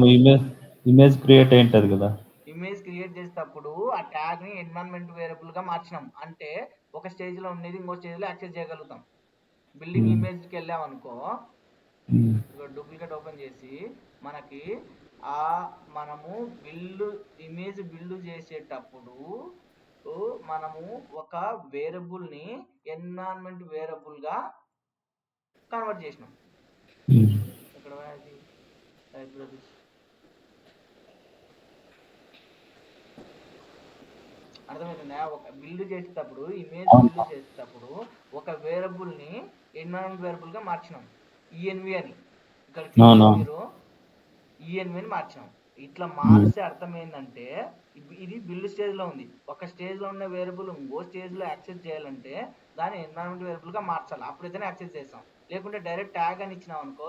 ఇమేజ్ క్రియేట్ అయింటది కదా, ఇమేజ్ క్రియేట్ చేసేటప్పుడు ఆ ట్యాగ్ ని ఎన్విరాన్మెంట్ వేరియబుల్ గా మార్చినాం అంటే ఒక స్టేజ్ లో ఉండేది ఇంకో స్టేజ్ లో యాక్సెస్ చేయగలుగుతాం. బిల్డింగ్ ఇమేజ్ కి వెళ్ళాం అనుకో, డూప్లికేట్ ఓపెన్ చేసి మనకి మనము ఇమేజ్ బిల్డ్ చేసేటప్పుడు మనము ఒక వేరియబుల్ ని ఎన్విరాన్మెంట్ వేరియబుల్ గా కన్వర్ట్ చేసినాం. ఇక్కడ లైబ్రరీస్ అర్థమవుతుందా? ఒక బిల్డ్ చేసేటప్పుడు ఇమేజ్ బిల్డ్ చేసేటప్పుడు ఒక వేరియబుల్ ని ఎన్విరాన్మెంట్ వేరియబుల్ గా మార్చినాం, ఈఎన్వి అని. ఇక్కడ మీరు ఈఎన్వి అని మార్చినాం. ఇట్లా మార్చే అర్థం ఏంటంటే ఇది బిల్డ్ స్టేజ్ లో ఉంది, ఒక స్టేజ్ లో ఉన్న వేరియబుల్ ఇంకో స్టేజ్ లో యాక్సెస్ చేయాలంటే దాన్ని ఎన్విరాన్మెంట్ వేరియబుల్ గా మార్చాలి, అప్పుడైతేనే యాక్సెస్ చేస్తాం. లేకుంటే డైరెక్ట్ ట్యాగ్ అని ఇచ్చినాం అనుకో,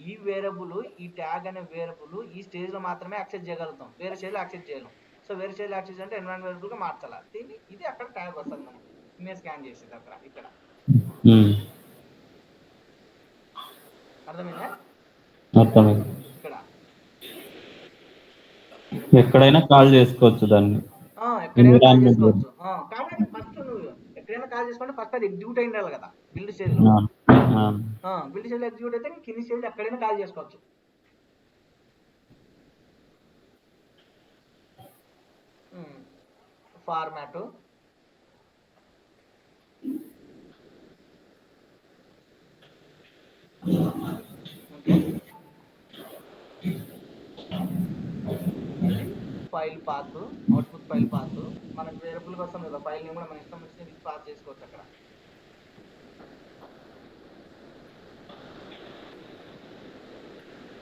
ఈ వేరియబుల్ ఈ ట్యాగ్ అనే వేరియబుల్ ఈ స్టేజ్ లో మాత్రమే యాక్సెస్ చేయగలుగుతాం, వేరే స్టేజ్ లో యాక్సెస్ చేయలేం. సో వేరే స్టేజ్ యాక్సెస్ అంటే ఎన్విరాన్మెంట్ వేరియబుల్ గా మార్చాలి దీన్ని. ఇది అక్కడ ట్యాగ్ వస్తుంది మనం ఇమేజ్ స్కాన్ చేసేది అక్కడ. ఇక్కడ అర్థమైందా? ఇక్కడ ఎక్కడైనా కాల్ చేసుకోవచ్చు దాన్ని, ఎక్కడైనా కాల్ చేసుకోవచ్చు. కాబట్టి ఫస్ట్ నువ్వు ఎక్కడైనా కాల్ చేసుకుంటే ఫస్ట్ అది ఎగ్జిక్యూట్ అయి ఉండాలి కదా బిల్డ్ స్టేజ్ లో. బిల్డ్ స్టేజ్ లో ఎగ్జిక్యూట్ అయితే కింది స్టేజ్ ఎక్కడైనా కాల్ చేసుకోవచ్చు. Format okay, file path, output file path. మనకు వేరియబుల్గా వస్తుంది కదా, ఫైల్ని కూడా మన ఇష్టం వచ్చినది పాస్ చేసుకోవచ్చు అక్కడ.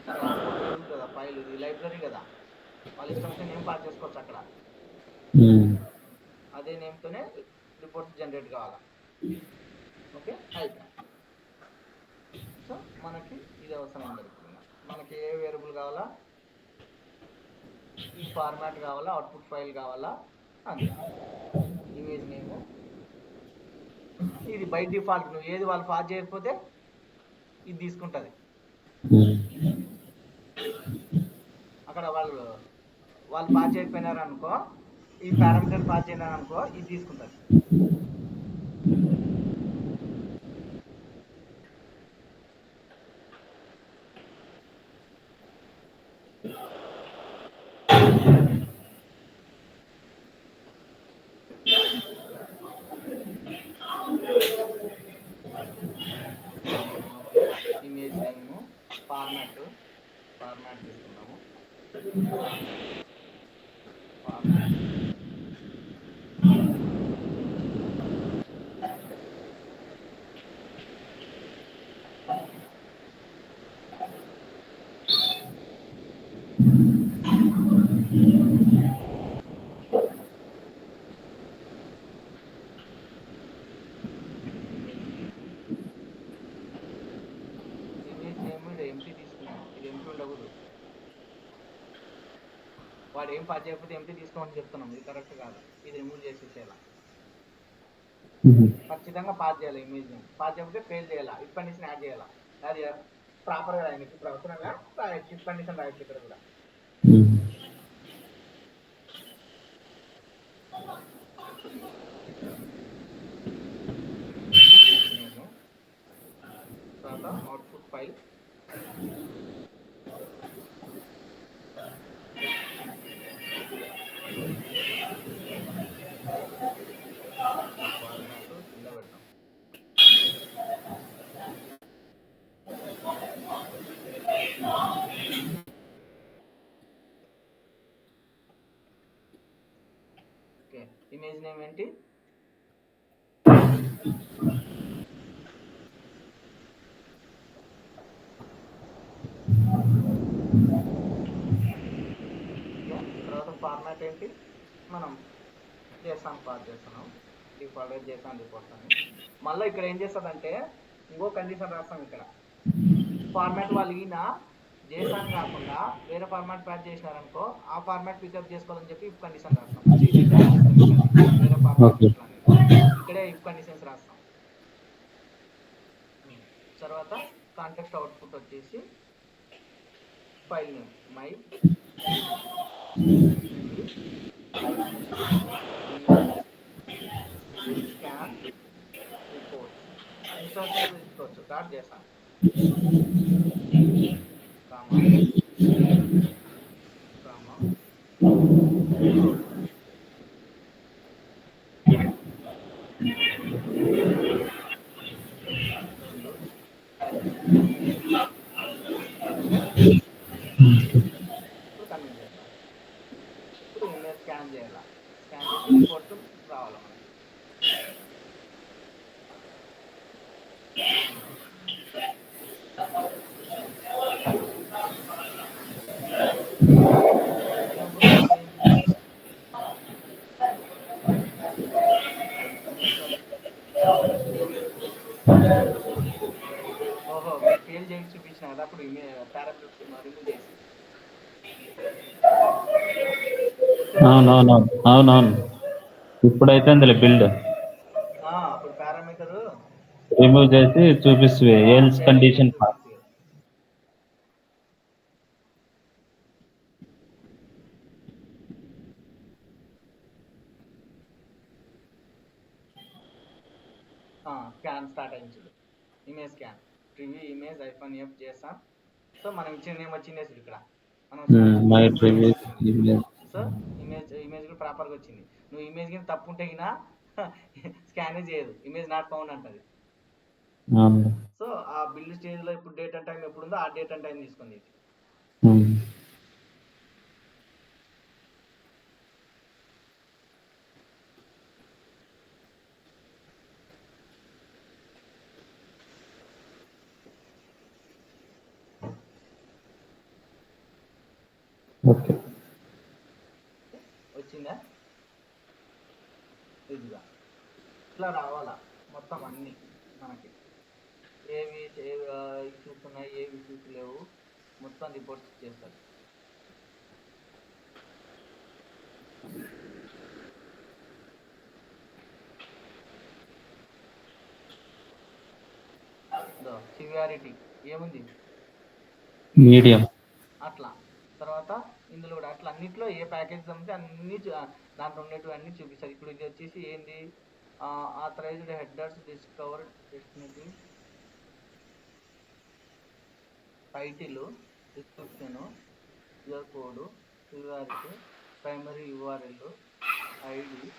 ఈ అవుట్పుట్ వేరియబుల్ కదా, ఫైల్ ఇది లైబ్రరీ కదా, వాళ్ళ ఇష్టం వచ్చిన నేమ్ పాస్ చేసుకోవచ్చు అక్కడ. అదే నేమ్తోనే రిపోర్ట్స్ జనరేట్ కావాలా. ఓకే, అయిపోయింది. సో మనకి ఇది అవసరం ఉండదు. ఇప్పుడు మనకి ఏ వేరియబుల్ కావాలా, ఈ ఫార్మాట్ కావాలా, అవుట్పుట్ ఫైల్ కావాలా, అంతే. ఇమేజ్ నేము ఇది బై డిఫాల్ట్, నువ్వు ఏది వాళ్ళు పాస్ చేయకపోతే ఇది తీసుకుంటుంది. అక్కడ వాళ్ళు పాస్ చేయకపోయినారు అనుకో, ఈ పారామీటర్ పాస్ చేయనారు అనుకో, ఇది తీసుకుంటుంది. ఓకే, ఇమేజ్ నేమ్ ఫార్మాట్ తీసుకున్నాము. ఫార్మాట్ ఇమేజ్ నేమ్ ఇది ఎంటీ తీసుకున్నాం, ఇది ఎంటీ ఉండకూడదు. వాడు ఏం పాస్ చేయకపోతే ఎంటీ తీసుకోమని చెప్తున్నాం, ఇది కరెక్ట్ కాదు. ఇది రిమూవ్ చేసేసేయాల. ఖచ్చితంగా పాస్ చేయాలి. ఇమేజ్ నేమ్ పాస్ చేయకపోతే ఫెయిల్ చేయాలా, ఇఫ్ కండిషన్ యాడ్ చేయాలా. అది ప్రాపర్గా రాయనికి ఇప్పుడు అవసరంగా రాయొచ్చు, ఇఫ్ కండిషన్ రాయొచ్చు ఇక్కడ కూడా. ఇమేజ్ నేమ్ తర్వాత అవుట్పుట్ ఫైల్, ఫార్మాట్ కింద పెడతాం. ఓకే, ఇమేజ్ నేమ్ ఏంటి, తర్వాత ఫార్మాట్ ఏంటి, మనం జేసాన్ పాస్ చేస్తున్నాం, డిఫాల్ట్గా జేసాన్ రిపోర్ట్స్ అని. మళ్ళీ ఇక్కడ ఏం చేస్తుందంటే ఇంకో కండిషన్ రాస్తాం ఇక్కడ. ఫార్మాట్ వాళ్ళు ఈయన జేసాన్ కాకుండా వేరే ఫార్మాట్ ప్యాచ్ చేసినారనుకో, ఆ ఫార్మాట్ పికప్ చేసుకోవాలని చెప్పి ఇఫ్ కండిషన్ రాస్తాం. అంటే ఇది వేరే ఫార్మాట్ ఇక్కడే ఇఫ్ కండిషన్స్ రాస్తాం. తర్వాత కాంటెక్స్ట్ అవుట్పుట్ వచ్చేసి file name my scan reports instructions తీసుకోవచ్చు, డాట్ చేస్తాను కామా ఇప్పుడు కన్విన్స్ చేస్తాం. ఇప్పుడు ఇమేజ్ స్కాన్ చేయాలి, స్కాన్ చేసి రిపోర్ట్ రావాలి మనకి. ఓహో, మీరు ఫెయిల్ చేసి చూపించిన కదా అప్పుడు పారామీటర్స్ రిమూవ్ చేసి. అవునవును ఇప్పుడైతే అందులో బిల్డ్ అప్పుడు పారామీటర్ రిమూవ్ చేసి చూపిస్తుంది ఎల్స్ కండిషన్. స్కాన్ స్టార్ట్ అయింది చూడు, image scan preview image -f చేసాం. సో మనం ఇచ్చిన నేమ్ వచ్చిందే చూడు ఇక్కడ, మనం సో ఇమేజ్ కూడా ప్రాపర్గా వచ్చింది. నువ్వు ఇమేజ్ కింద తప్పు ఉంటే కినా స్కానే చేయదు, ఇమేజ్ నాట్ ఫౌండ్ అంటది. సో ఆ బిల్డ్ స్టేజ్ లో ఇప్పుడు డేట్ అండ్ టైం ఎప్పుడు ఉందో ఆ డేట్ అండ్ టైం తీసుకుంది. ఓకే. వచ్చిందా? ఇదిగా ఇట్లా రావాలా మొత్తం అన్ని మనకి ఏవి ఇష్యూస్ ఉన్నాయి, ఏవి ఇష్యూస్ లేవు, మొత్తం రిపోర్ట్స్ ఇచ్చేస్తారు. సివియారిటీ ఏముంది? మీడియం. అట్లా తర్వాత ఇందులో కూడా అట్లా అన్నిట్లో ఏ ప్యాకేజ్ ఉంటే అన్ని దాంట్లో ఉండేటివి అన్ని చూపిస్తారు. ఇప్పుడు ఇది వచ్చేసి ఏంది, ఆథరైజ్డ్ హెడర్స్, డిస్కవర్ డెస్టినేటివ్, టైటిల్, డిస్క్రిప్షన్, యూఆర్ code, severity, primary URL, ID,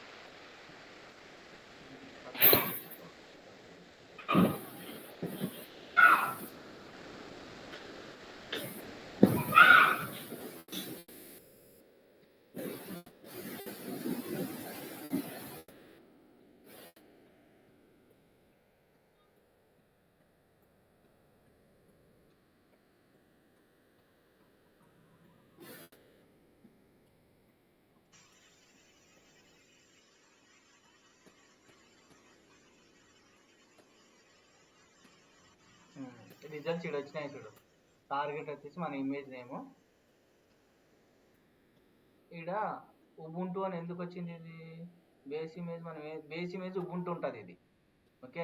results ఇక్కడ వచ్చినాయి చూడు. టార్గెట్ వచ్చేసి మన ఇమేజ్ నేమ్. ఇక్కడ ఉబుంటు అని ఎందుకు వచ్చింది? ఇది బేస్ ఇమేజ్, మన బేస్ ఇమేజ్ ఉబుంటు ఉంటుంది ఇది. ఓకే,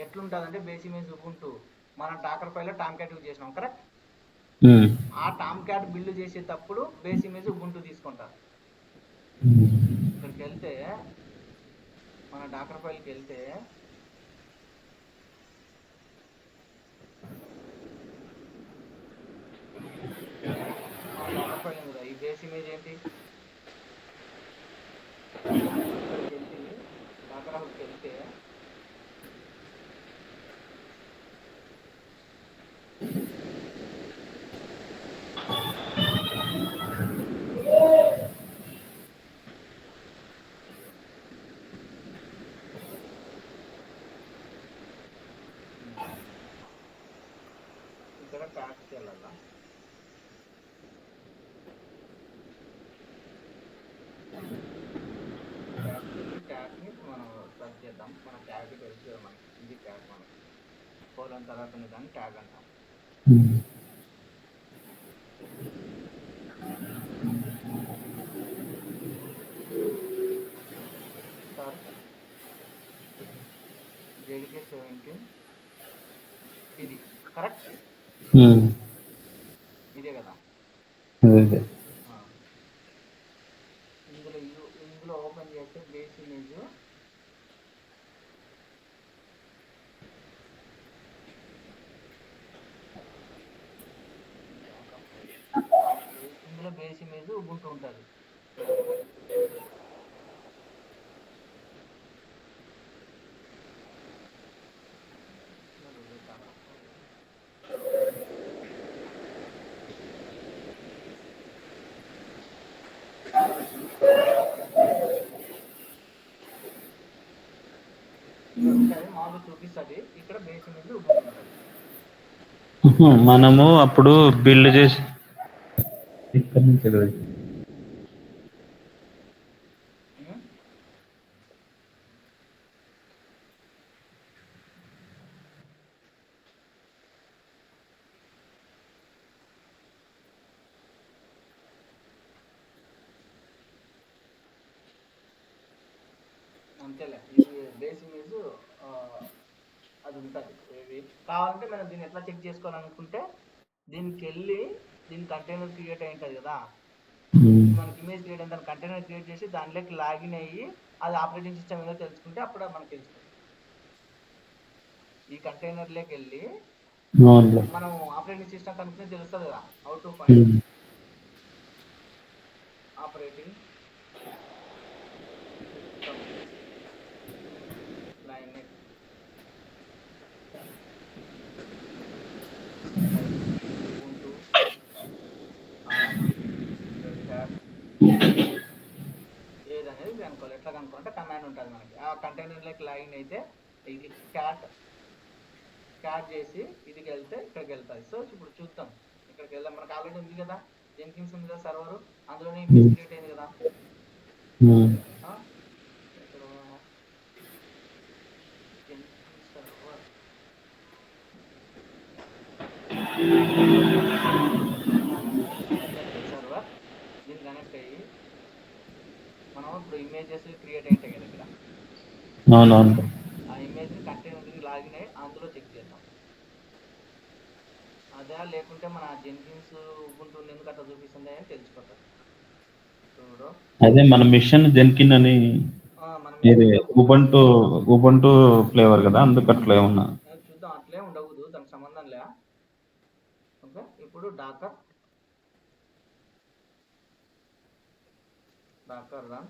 ఎట్లుంటుంది అంటే బేస్ ఇమేజ్ ఉబుంటు మనం డాకర్ ఫైల్లో టామ్ క్యాట్ యూజ్ చేసినాం, కరెక్ట్? ఆ టామ్ క్యాట్ బిల్డ్ చేసేటప్పుడు బేస్ ఇమేజ్ ఉబుంటు తీసుకుంటారు. ఇక్కడికి వెళ్తే మన డాకర్ ఫైల్కి వెళ్తే డాకర్ ఫైల్ ఉంది కదా, ఈ బేస్ ఇమేజ్ ఏంటి? ఇక్కడికి వెళ్ళి డాకర్ హబ్కి వెళ్తే ఇక్కడ ట్యాగ్కి వెళ్ళాలా? ట్యాగ్ని మనం సర్చ్ చేద్దాం. మన ట్యాగ్ తెలుసు కదా మనకి, ఇది ట్యాగ్ మనకి కోలన్ తర్వాత ఉంది దాన్ని ట్యాగ్ అంటాం. సార్ జేడికే 17 ఇది కరెక్ట్? ఇదే కదా. ఇందులో ఓపెన్ చేస్తే బేస్ ఇమేజ్ ఇందులో బేస్ ఇమేజ్ ఉబుంటు ఉంటుంది. మామూలు చూపిస్తుంది, ఇక్కడ బేస్ ఇమేజ్ ఉబుంటు ఉంటుంది. మనము అప్పుడు బిల్డ్ చేసి ఇక్కడ నుంచి అంతేలే, ఇది బేస్ ఇమేజ్ అది ఉంటుంది. కావాలంటే మనం దీన్ని ఎట్లా చెక్ చేసుకోవాలనుకుంటే దీనికి వెళ్ళి దీని కంటైనర్ క్రియేట్ అయి ఉంటుంది కదా, మనకి ఇమేజ్ క్రియేట్ అయిన దాని కంటైనర్ క్రియేట్ చేసి దానిలోకి లాగిన్ అయ్యి అది ఆపరేటింగ్ సిస్టమ్ ఏదో తెలుసుకుంటే అప్పుడు మనకు తెలుస్తుంది. ఈ కంటైనర్లోకి వెళ్ళి మనం ఆపరేటింగ్ సిస్టమ్ కనుక్కుంటే తెలుస్తుంది కదా, how to find operating system Linux ubuntu red hat ఏదనేది కనుక్కోవాలి. ఎట్లా కనుక్కోవాలంటే కమాండ్ ఉంటుంది మనకి. ఆ కంటైనర్లోకి లాగిన్ అయితే ఇది క్యాట్ చేసి ఇదికి వెళ్తే ఇక్కడికి వెళ్తుంది. సో ఇప్పుడు చూద్దాం, ఇక్కడికి వెళ్దాం. మనకు ఆల్రెడీ ఉంది కదా జెన్కిన్స్ ఉంది కదా సర్వర్, అందులోనే ఇమేజ్ క్రియేట్ అయింది కదా. ఇక్కడ జెన్కిన్స్ సర్వర్ జెన్కిన్స్ సర్వర్ దీన్ని కనెక్ట్ అయ్యి మనం ఇప్పుడు ఇమేజెస్ క్రియేట్ అయింటాయి కదా ఇక్కడ. అవునవును. ఆ ఇమేజ్ కంటైనర్ లాగిన్ అయ్యి అందులో చెక్ చేద్దాం. అదే లేకుంటే మన జెన్కిన్స్ ఉబుంటూ ఎందుకు అట్లా చూపిస్తుంది అని తెలిసిపోతుంది. చూడు అదే మన మిషన్ జెన్కిన్ అని ఇది ఉబుంటూ ఫ్లేవర్ కదా, అందుకు అట్లా ఏమన్నా చూద్దాం. అట్లే ఉండకూడదు, దానికి సంబంధం లే. ఓకే, ఇప్పుడు Docker run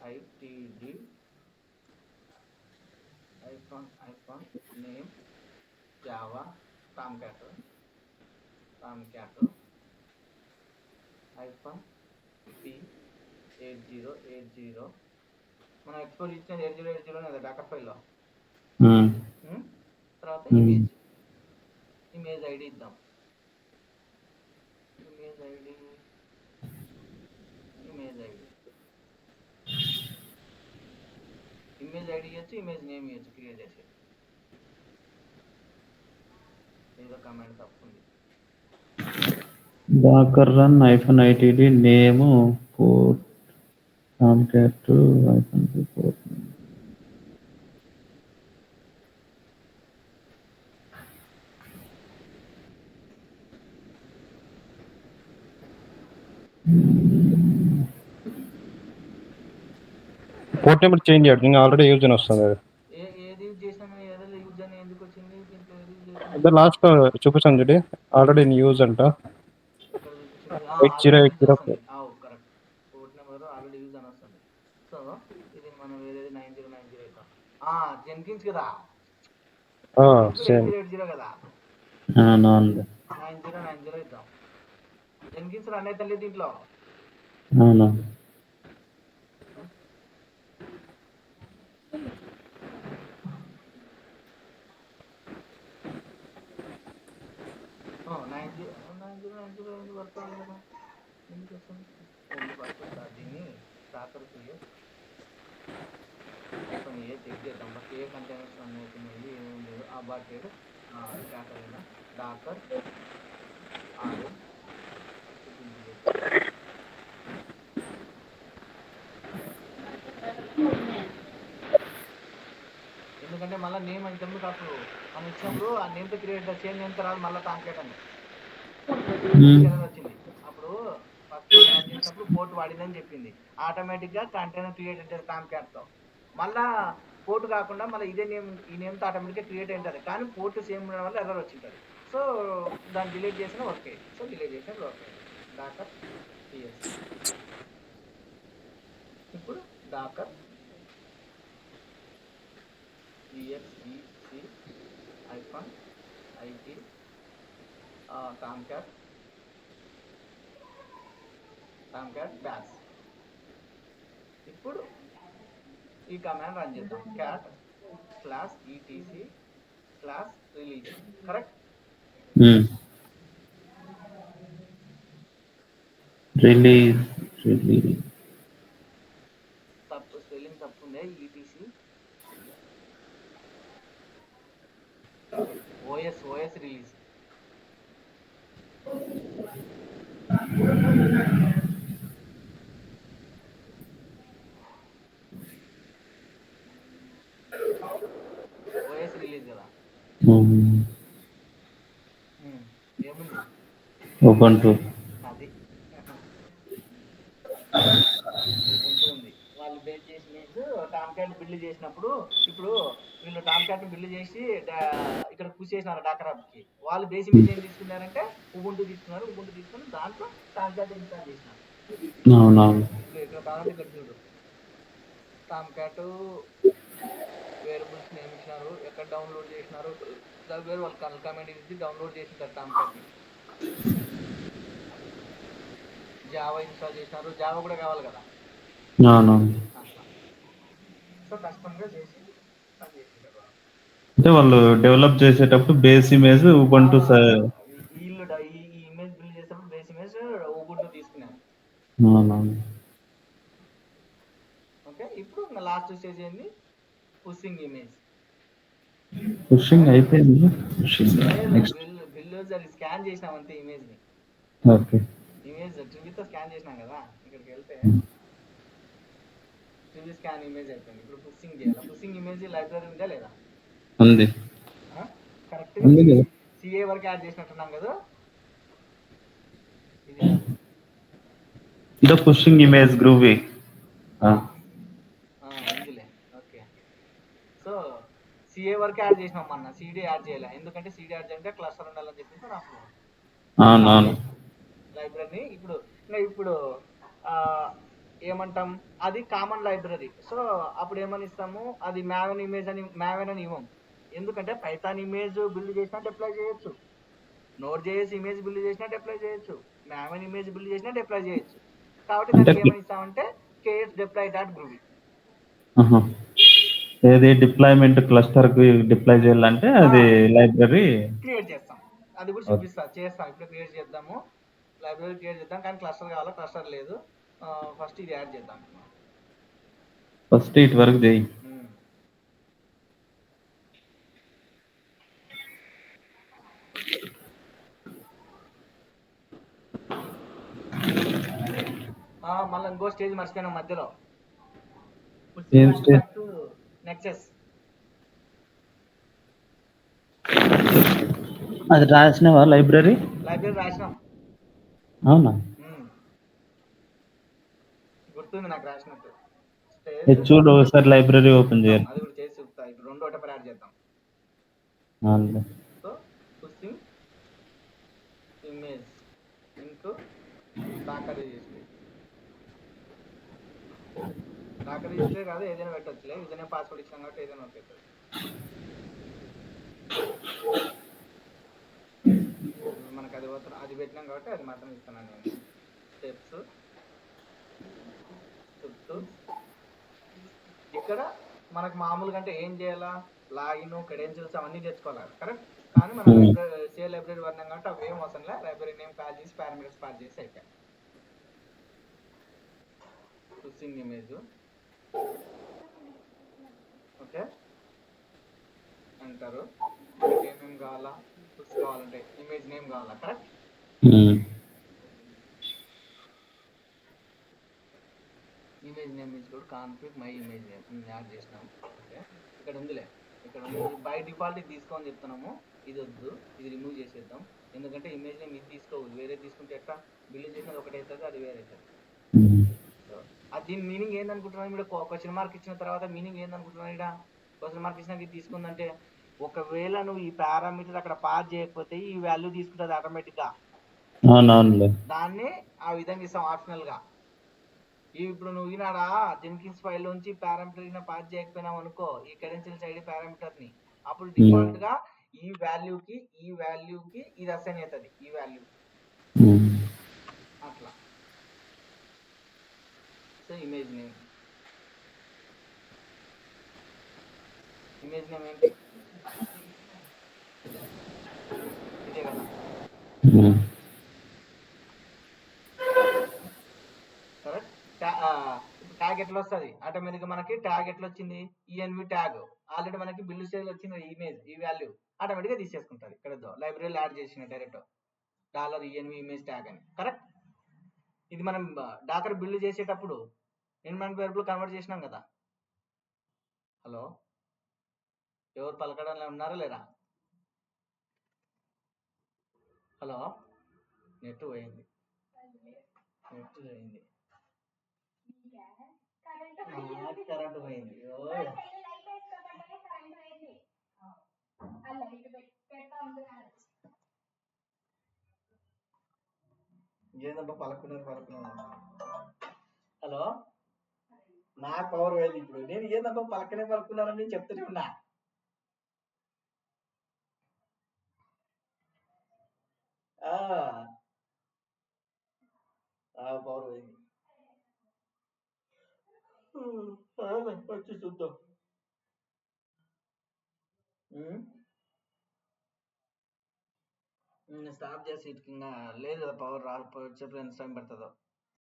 ITD name Java Tomcat p8080 మనం ఎక్స్పోజ్ ఇచ్చిన 8080 కదా డాకర్ ఫైల్లో. తర్వాత ఇమేజ్ ఐడి ఇద్దాం. ఇమేజ్ ఐడి ఇవ్వచ్చు, ఇమేజ్ నేమ్ ఇవ్వచ్చు క్రియేట్ చేసి. ఏదో కమాండ్ తప్పుంది. Docker run -itd name port Tomcat -port. Port number change చేయడం ఇంకా ఆల్రెడీ యూజ్ అని వస్తుంది. ఏది యూజ్ చేసినా ఏదో యూజ్ అని ఎందుకు వచ్చింది దీంట్లో? అదే లాస్ట్ చూపిస్తాను చూడండి, ఆల్రెడీ యూజ్ అంట. ఇక్కడ చూపించింది 8080 correct. Port number already use అని వస్తుంది. సో ఇది మనం వేరేది 9090 అవుతాం. జెన్కిన్స్ కదా, సేమ్ 8080 కదా, 9090 అవుతాం. జెన్కిన్స్ రన్ అయితే దీంట్లో. అవునా, 9090 పడుతుంది కదా, ఎందుకు వస్తుంది? దీన్ని డాకర్ చెక్ చేద్దాం. బట్ ఏ కంటైనర్స్ రన్ అవుతున్నాయి ఏమేమి లేదు. అబార్టెడ్ డాకర్ అయినా డాకర్ ఎందుకంటే మళ్ళీ నేమ్ ఇంతకుముందు అప్పుడు మనం ఇచ్చినప్పుడు ఆ నేమ్తో క్రియేట్ చేంజ్ అయిన తర్వాత మళ్ళీ టామ్క్యాట్ అని వచ్చింది. అప్పుడు ఫస్ట్ మనం రన్ చేసినప్పుడు పోర్ట్ వాడిందని చెప్పింది. ఆటోమేటిక్గా కంటైనర్ క్రియేట్ అవుతుంది టామ్క్యాట్తో. మళ్ళీ పోర్ట్ కాకుండా మళ్ళీ ఇదే నేమ్, ఈ నేమ్తో ఆటోమేటిక్గా క్రియేట్ అవుతుంది. కానీ పోర్ట్ సేమ్ ఉండడం వల్ల ఎర్రర్ వచ్చింటుంది. సో దాన్ని డిలీట్ చేసిన వర్క్ అయ్యింది. సో డిలీట్ చేసిన వర్క్ అయ్యింది. Docker PS. ఇప్పుడు Docker exec -it Tomcat bash. ఇప్పుడు ఈ కమాండ్ రన్ చేద్దాం. cat/etc/release. కరెక్ట్. రిలీజ్ తప్పు, స్పెల్లింగ్ తప్పు ఉంది. etc OS release. OS release కదా. ఏముంది? ఉబుంటూ. అది ఉబుంటూ ఉంది. వాళ్ళు బేస్ చేసి టామ్క్యాట్ బిల్డ్ చేసినప్పుడు, ఇప్పుడు వీళ్ళు టామ్క్యాట్ బిల్డ్ చేసి ఇక్కడ పుష్ చేసినారు డాకర్ హబ్కి. వాళ్ళు బేస్ మీద ఏం తీసుకున్నారంటే ఉబుంటూ తీసుకున్నారు. ఉబుంటూ తీసుకుని దాంట్లో టామ్క్యాట్ ఇన్స్టాల్ చేసినారు. ఇక్కడ కావాలంటే ఇక్కడ చూడు, టామ్క్యాట్ వేరియబుల్స్ నేమ్ ఇచ్చినారు, ఎక్కడ డౌన్లోడ్ చేసినారు, వేరే వాళ్ళు కమెంట్ ఇచ్చి డౌన్లోడ్ చేసింటారు టామ్క్యాట్ని. జావా ఇన్స్టాల్ చేసినారు, జావా కూడా కావాలి కదా. సో కస్టమ్గా చేసి అంటే వాళ్ళు డెవలప్ చేసేటప్పుడు base image Ubuntu image build చేసేటప్పుడు బేస్ ఇమేజ్ ఊబుంటూ తీసుకున్నాను. అవునవును. ఓకే, ఇప్పుడు ఇంకా లాస్ట్ స్టేజ్ ఏంది, పుషింగ్ ఇమేజ్. పుషింగ్ అయిపోయింది. Pushing next. బిల్డ్ అది స్కాన్ చేసినాం అంతే ఇమేజ్ ని. ఓకే. ఇమేజ్ ట్రివ్యూతో స్కాన్ చేసినాం కదా, ఇక్కడికి వెళ్తే ట్రివ్యూ స్కాన్ ఇమేజ్ అయిపోయింది. ఇప్పుడు పుషింగ్ చేయాలి. పుషింగ్ ఇమేజ్ లైబ్రరీ ఉందా లేదా? ఉంది. కరెక్ట్ ఉంది కదా. సిఏ వరకు యాడ్ చేసినట్టున్నాం కదా. ఇది కాదు, ఇదో పుషింగ్ ఇమేజ్ గ్రూవీ. ఉందిలే. ఓకే, సో సిఏ వరకు యాడ్ చేసినాం అన్న, సిడి యాడ్ చేయాలి. ఎందుకంటే సిడి యాడ్ చేయాలంటే క్లస్టర్ ఉండాలని చెప్పేసి నాకు అవునవును. లైబ్రరీ. ఇప్పుడు ఏమంటాం, అది కామన్ లైబ్రరీ. సో అప్పుడు ఏమని ఇస్తాము, అది మ్యావెన్ ఇమేజ్ అని మ్యావెన్ అని ఇవ్వం. ఎందుకంటే పైథాన్ ఇమేజ్ బిల్డ్ చేసినట్టు అప్లై చేయొచ్చు, నోట్ జేఎస్ ఇమేజ్ బిల్డ్ చేసినట్టు అప్లై చేయొచ్చు, మ్యావెన్ ఇమేజ్ బిల్డ్ చేసినట్టు అప్లై చేయొచ్చు. కాబట్టి అంటే దానికి ఏమని ఇస్తామంటే కేఎస్ డిప్లాయ్ డాట్ గ్రూవీ. ఏది డిప్లాయ్మెంట్ క్లస్టర్ కి డిప్లాయ్ చేయాలంటే అది లైబ్రరీ క్రియేట్ చేస్తాం. అది కూడా చూపిస్తా, చేస్తాం. ఇప్పుడు క్రియేట్ చేద్దాము, లైబ్రరీ క్రియేట్ చేద్దాం. కానీ క్లస్టర్ కావాలా, క్లస్టర్ లేదు. ఫస్ట్ ఇది యాడ్ చేద్దాం. ఫస్ట్ ఇటు వరకు చేయి. మళ్ళీ ఇంకో స్టేజ్ మర్చిపోయినా మధ్యలో, ఏం స్టేజ్? నెక్సెస్. అది రాసినవా లైబ్రరీ రాసినాం. అవునా? గుర్తుంది నాకు రాసినట్టు. చూడు ఒకసారి లైబ్రరీ ఓపెన్ చేయాలి. అది కూడా చేసి చూపుతా. ఇప్పుడు రెండు ఒకటే యాడ్ చేద్దాం. So pushing image into docker registry. Docker registry కాదు, ఏదైనా పెట్టచ్చులే. యూజర్ పాస్వర్డ్ ఇచ్చాం కాబట్టి ఏదైనా పెట్టచ్చు. మనకు అది పెట్టినాం కాబట్టి అది మాత్రం ఇస్తున్నాను నేను. స్టెప్స్ చుట్టూ ఇక్కడ మనకు మామూలుగా అంటే ఏం చేయాలా, లాగిన్ క్రెడెన్షియల్స్ అవన్నీ తెచ్చుకోవాలి, కరెక్ట్. కానీ మనం లైబ్రరీ లైబ్రరీ వర్ణం కాబట్టి అవి ఏం అవసరం లేదు. లైబ్రరీ నేమ్ కాల్ చేసి పారామీటర్స్ పాస్ చేసి అయిపోయాయి. Pushing image. ఓకే, అంటారు ఏమేమి కావాలా, పుష్ కావాలంటే ఇమేజ్ నేమ్ కావాలా, కరెక్ట్. ఇమేజ్ నేమ్ కూడా config my image name add చేసినాం. ఓకే, ఇక్కడ ఉందిలే, ఇక్కడ ఉంది. బై డిఫాల్ట్ ఇది తీసుకోని చెప్తున్నాము. ఇది వద్దు, ఇది రిమూవ్ చేసేద్దాం. ఎందుకంటే ఇమేజ్ నేమ్ ఇది తీసుకోవద్దు, వేరే తీసుకుంటే ఎట్లా బిల్డ్ చేసినది ఒకటి అవుతుంది, అది వేరే అవుతుంది. అది దీని మీనింగ్ ఏందనుకుంటున్నాను. ఇక్కడ క్వశ్చన్ మార్క్ ఇచ్చిన తర్వాత మీనింగ్ ఏందనుకుంటున్నాను. ఇక్కడ క్వశ్చన్ మార్క్ ఇచ్చినాక ఇది తీసుకుందంటే, ఒకవేళ నువ్వు ఈ పారామీటర్ అక్కడ పాస్ చేయకపోతే ఈ వాల్యూ తీసుకుంటుంది ఆటోమేటిక్ గా. దాన్ని ఆ విధంగా ఇస్తాం ఆప్షనల్ గా. ఇప్పుడు నువ్వు ఈనాడా జెన్కిన్స్ ఫైల్ నుంచి పారామీటర్ పాస్ చేయకపోయినావు అనుకో, ఈ క్రెడెన్షియల్స్ ఐడి పారామీటర్ ని, అప్పుడు డిఫాల్ట్ గా ఈ వాల్యూకి ఇది అసైన్ అవుతుంది, ఈ వాల్యూ అట్లా. సో ఇమేజ్ నేమ్ ఏంటి, ఇదే కదా. కరెక్ట్. ట్యాగ్ ఎట్లా వస్తుంది ఆటోమేటిక్ గా, మనకి ట్యాగ్ ఎట్లా వచ్చింది, ఈఎన్వి ట్యాగ్ ఆల్రెడీ మనకి బిల్డ్ స్టేజ్ వచ్చింది. ఇమేజ్ ఈ వాల్యూ ఆటోమేటిక్ గా తీసేసుకుంటుంది. ఇక్కడ లైబ్రరీలో యాడ్ చేసిన డైరెక్ట్ $env ఇమేజ్ ట్యాగ్ అని, కరెక్ట్. ఇది మనం డాకర్ బిల్డ్ చేసేటప్పుడు ఎన్విరాన్మెంట్ వేరియబుల్ కన్వర్ట్ చేసినాం కదా. హలో, ఎవరు పలకడంలో ఉన్నారా లేరా? హలో, నెట్ పోయింది. కరెంట్ పోయింది. ఏందబ్బా పలకున్నారు. హలో, నాకు పవర్ పోయింది. ఇప్పుడు నేను ఏందబ్బా పలకున్నారని నేను చెప్తూనే ఉన్నా. పవర్ పోయింది. వచ్చి చూద్దాం. స్టాప్ చేసి ఇటుకి ఇంకా లేదు కదా పవర్ వచ్చేప్పుడు ఎంత టైం పడుతుందో